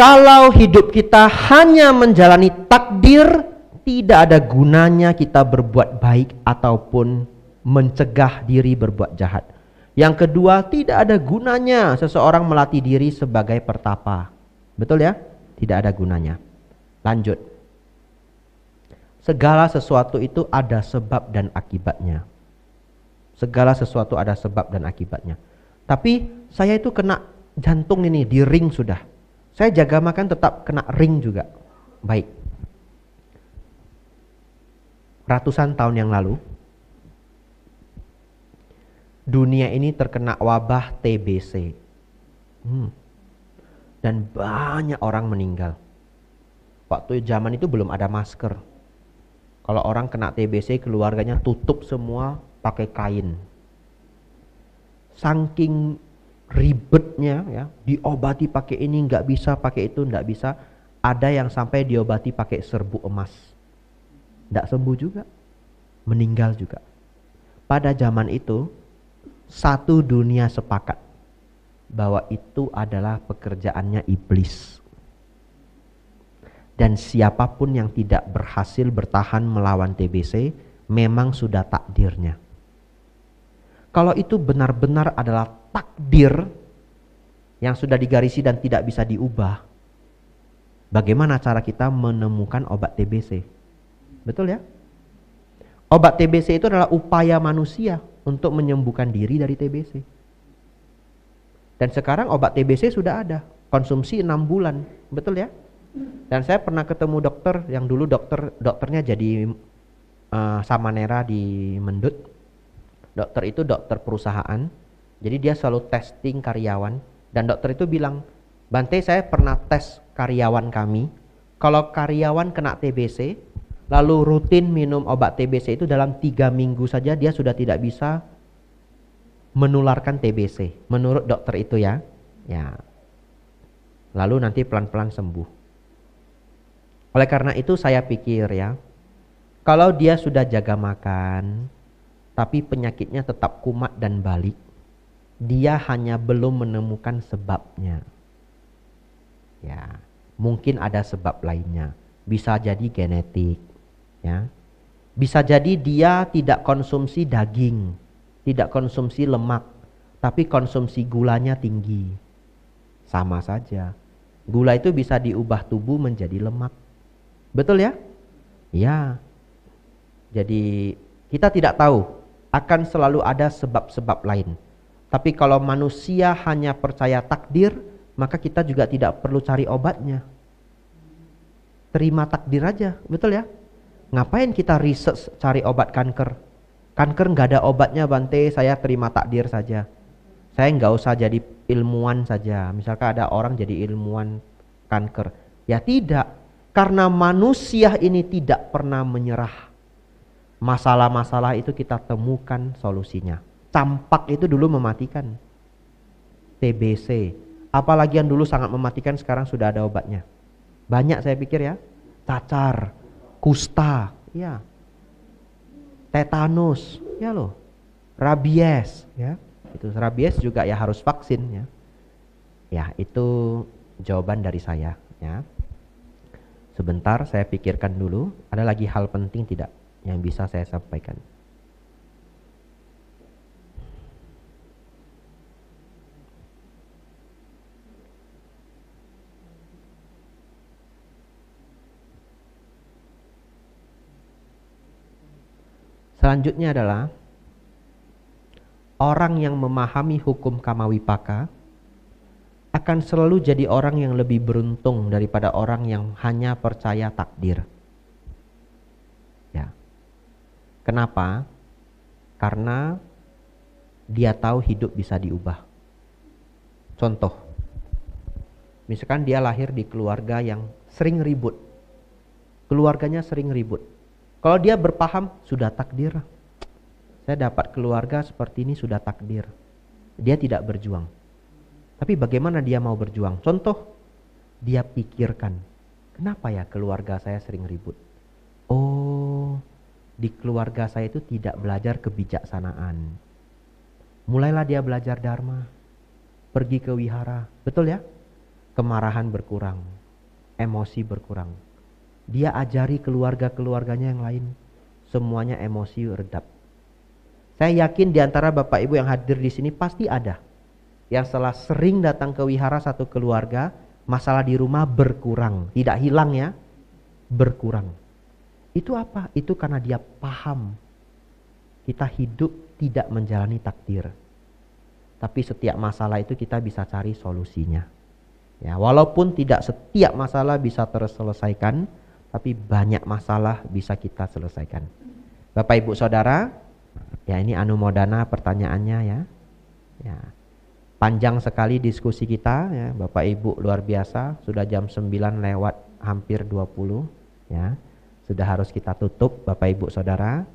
Kalau hidup kita hanya menjalani takdir, tidak ada gunanya kita berbuat baik ataupun mencegah diri berbuat jahat. Yang kedua, tidak ada gunanya seseorang melatih diri sebagai pertapa. Betul ya? Tidak ada gunanya. Lanjut. Segala sesuatu itu ada sebab dan akibatnya. Segala sesuatu ada sebab dan akibatnya. Tapi saya itu kena jantung ini, di ring sudah. Saya jaga makan tetap kena ring juga. Baik. Ratusan tahun yang lalu, dunia ini terkena wabah TBC. Dan banyak orang meninggal. Waktu zaman itu belum ada masker. Kalau orang kena TBC, keluarganya tutup semua pakai kain. Saking ribetnya ya, diobati pakai ini nggak bisa, pakai itu nggak bisa. Ada yang sampai diobati pakai serbuk emas, nggak sembuh juga, meninggal juga. Pada zaman itu satu dunia sepakat bahwa itu adalah pekerjaannya iblis, dan siapapun yang tidak berhasil bertahan melawan TBC memang sudah takdirnya. Kalau itu benar-benar adalah takdir yang sudah digarisi dan tidak bisa diubah, bagaimana cara kita menemukan obat TBC? Betul ya? Obat TBC itu adalah upaya manusia untuk menyembuhkan diri dari TBC. Dan sekarang obat TBC sudah ada, konsumsi 6 bulan, betul ya? Dan saya pernah ketemu dokter yang dulu dokternya jadi Samanera di Mendut. Dokter itu dokter perusahaan, jadi dia selalu testing karyawan. Dan dokter itu bilang, Bante, saya pernah tes karyawan kami, kalau karyawan kena TBC lalu rutin minum obat TBC itu dalam 3 minggu saja dia sudah tidak bisa menularkan TBC, menurut dokter itu ya. Lalu nanti pelan-pelan sembuh. Oleh karena itu saya pikir ya, kalau dia sudah jaga makan tapi penyakitnya tetap kumat dan balik, dia hanya belum menemukan sebabnya. Ya, mungkin ada sebab lainnya. Bisa jadi genetik, ya. Bisa jadi dia tidak konsumsi daging, tidak konsumsi lemak, tapi konsumsi gulanya tinggi. Sama saja. Gula itu bisa diubah tubuh menjadi lemak. Betul ya? Ya. Jadi kita tidak tahu, akan selalu ada sebab-sebab lain. Tapi kalau manusia hanya percaya takdir, maka kita juga tidak perlu cari obatnya. Terima takdir aja, betul ya? Ngapain kita research cari obat kanker? Kanker nggak ada obatnya, Bante, saya terima takdir saja. Saya nggak usah jadi ilmuwan saja. Misalkan ada orang jadi ilmuwan kanker. Ya tidak, karena manusia ini tidak pernah menyerah. Masalah-masalah itu kita temukan solusinya. Campak itu dulu mematikan, TBC, apalagi yang dulu sangat mematikan sekarang sudah ada obatnya. Banyak saya pikir ya, cacar, kusta, ya, tetanus, ya loh, rabies, ya, itu rabies juga ya harus vaksin ya. Ya itu jawaban dari saya ya. Sebentar saya pikirkan dulu, ada lagi hal penting tidak yang bisa saya sampaikan? Selanjutnya adalah orang yang memahami hukum Kamawipaka akan selalu jadi orang yang lebih beruntung daripada orang yang hanya percaya takdir. Ya. Kenapa? Karena dia tahu hidup bisa diubah. Contoh, misalkan dia lahir di keluarga yang sering ribut, keluarganya sering ribut. Kalau dia berpaham, sudah takdir, saya dapat keluarga seperti ini sudah takdir, dia tidak berjuang. Tapi bagaimana dia mau berjuang? Contoh, dia pikirkan, kenapa ya keluarga saya sering ribut? Oh, di keluarga saya itu tidak belajar kebijaksanaan. Mulailah dia belajar dharma, pergi ke wihara, betul ya? kemarahan berkurang, emosi berkurang. Dia ajari keluarga-keluarganya yang lain, semuanya emosi redap. Saya yakin di antara Bapak Ibu yang hadir di sini pasti ada yang setelah sering datang ke wihara satu keluarga, masalah di rumah berkurang, tidak hilang ya, berkurang. Itu apa? Itu karena dia paham kita hidup tidak menjalani takdir. Tapi setiap masalah itu kita bisa cari solusinya. Ya, walaupun tidak setiap masalah bisa terselesaikan, tapi banyak masalah bisa kita selesaikan. Bapak Ibu Saudara, ya ini anumodana pertanyaannya ya. Ya. Panjang sekali diskusi kita ya, Bapak Ibu luar biasa, sudah jam 9 lewat hampir 20 ya. Sudah harus kita tutup Bapak Ibu Saudara.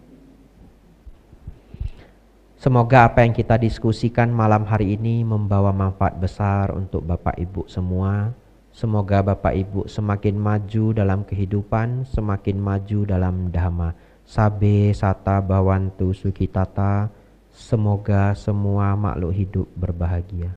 Semoga apa yang kita diskusikan malam hari ini membawa manfaat besar untuk Bapak Ibu semua. Semoga Bapak Ibu semakin maju dalam kehidupan, semakin maju dalam dhamma. Sabe sata bawantu sukitata. Semoga semua makhluk hidup berbahagia.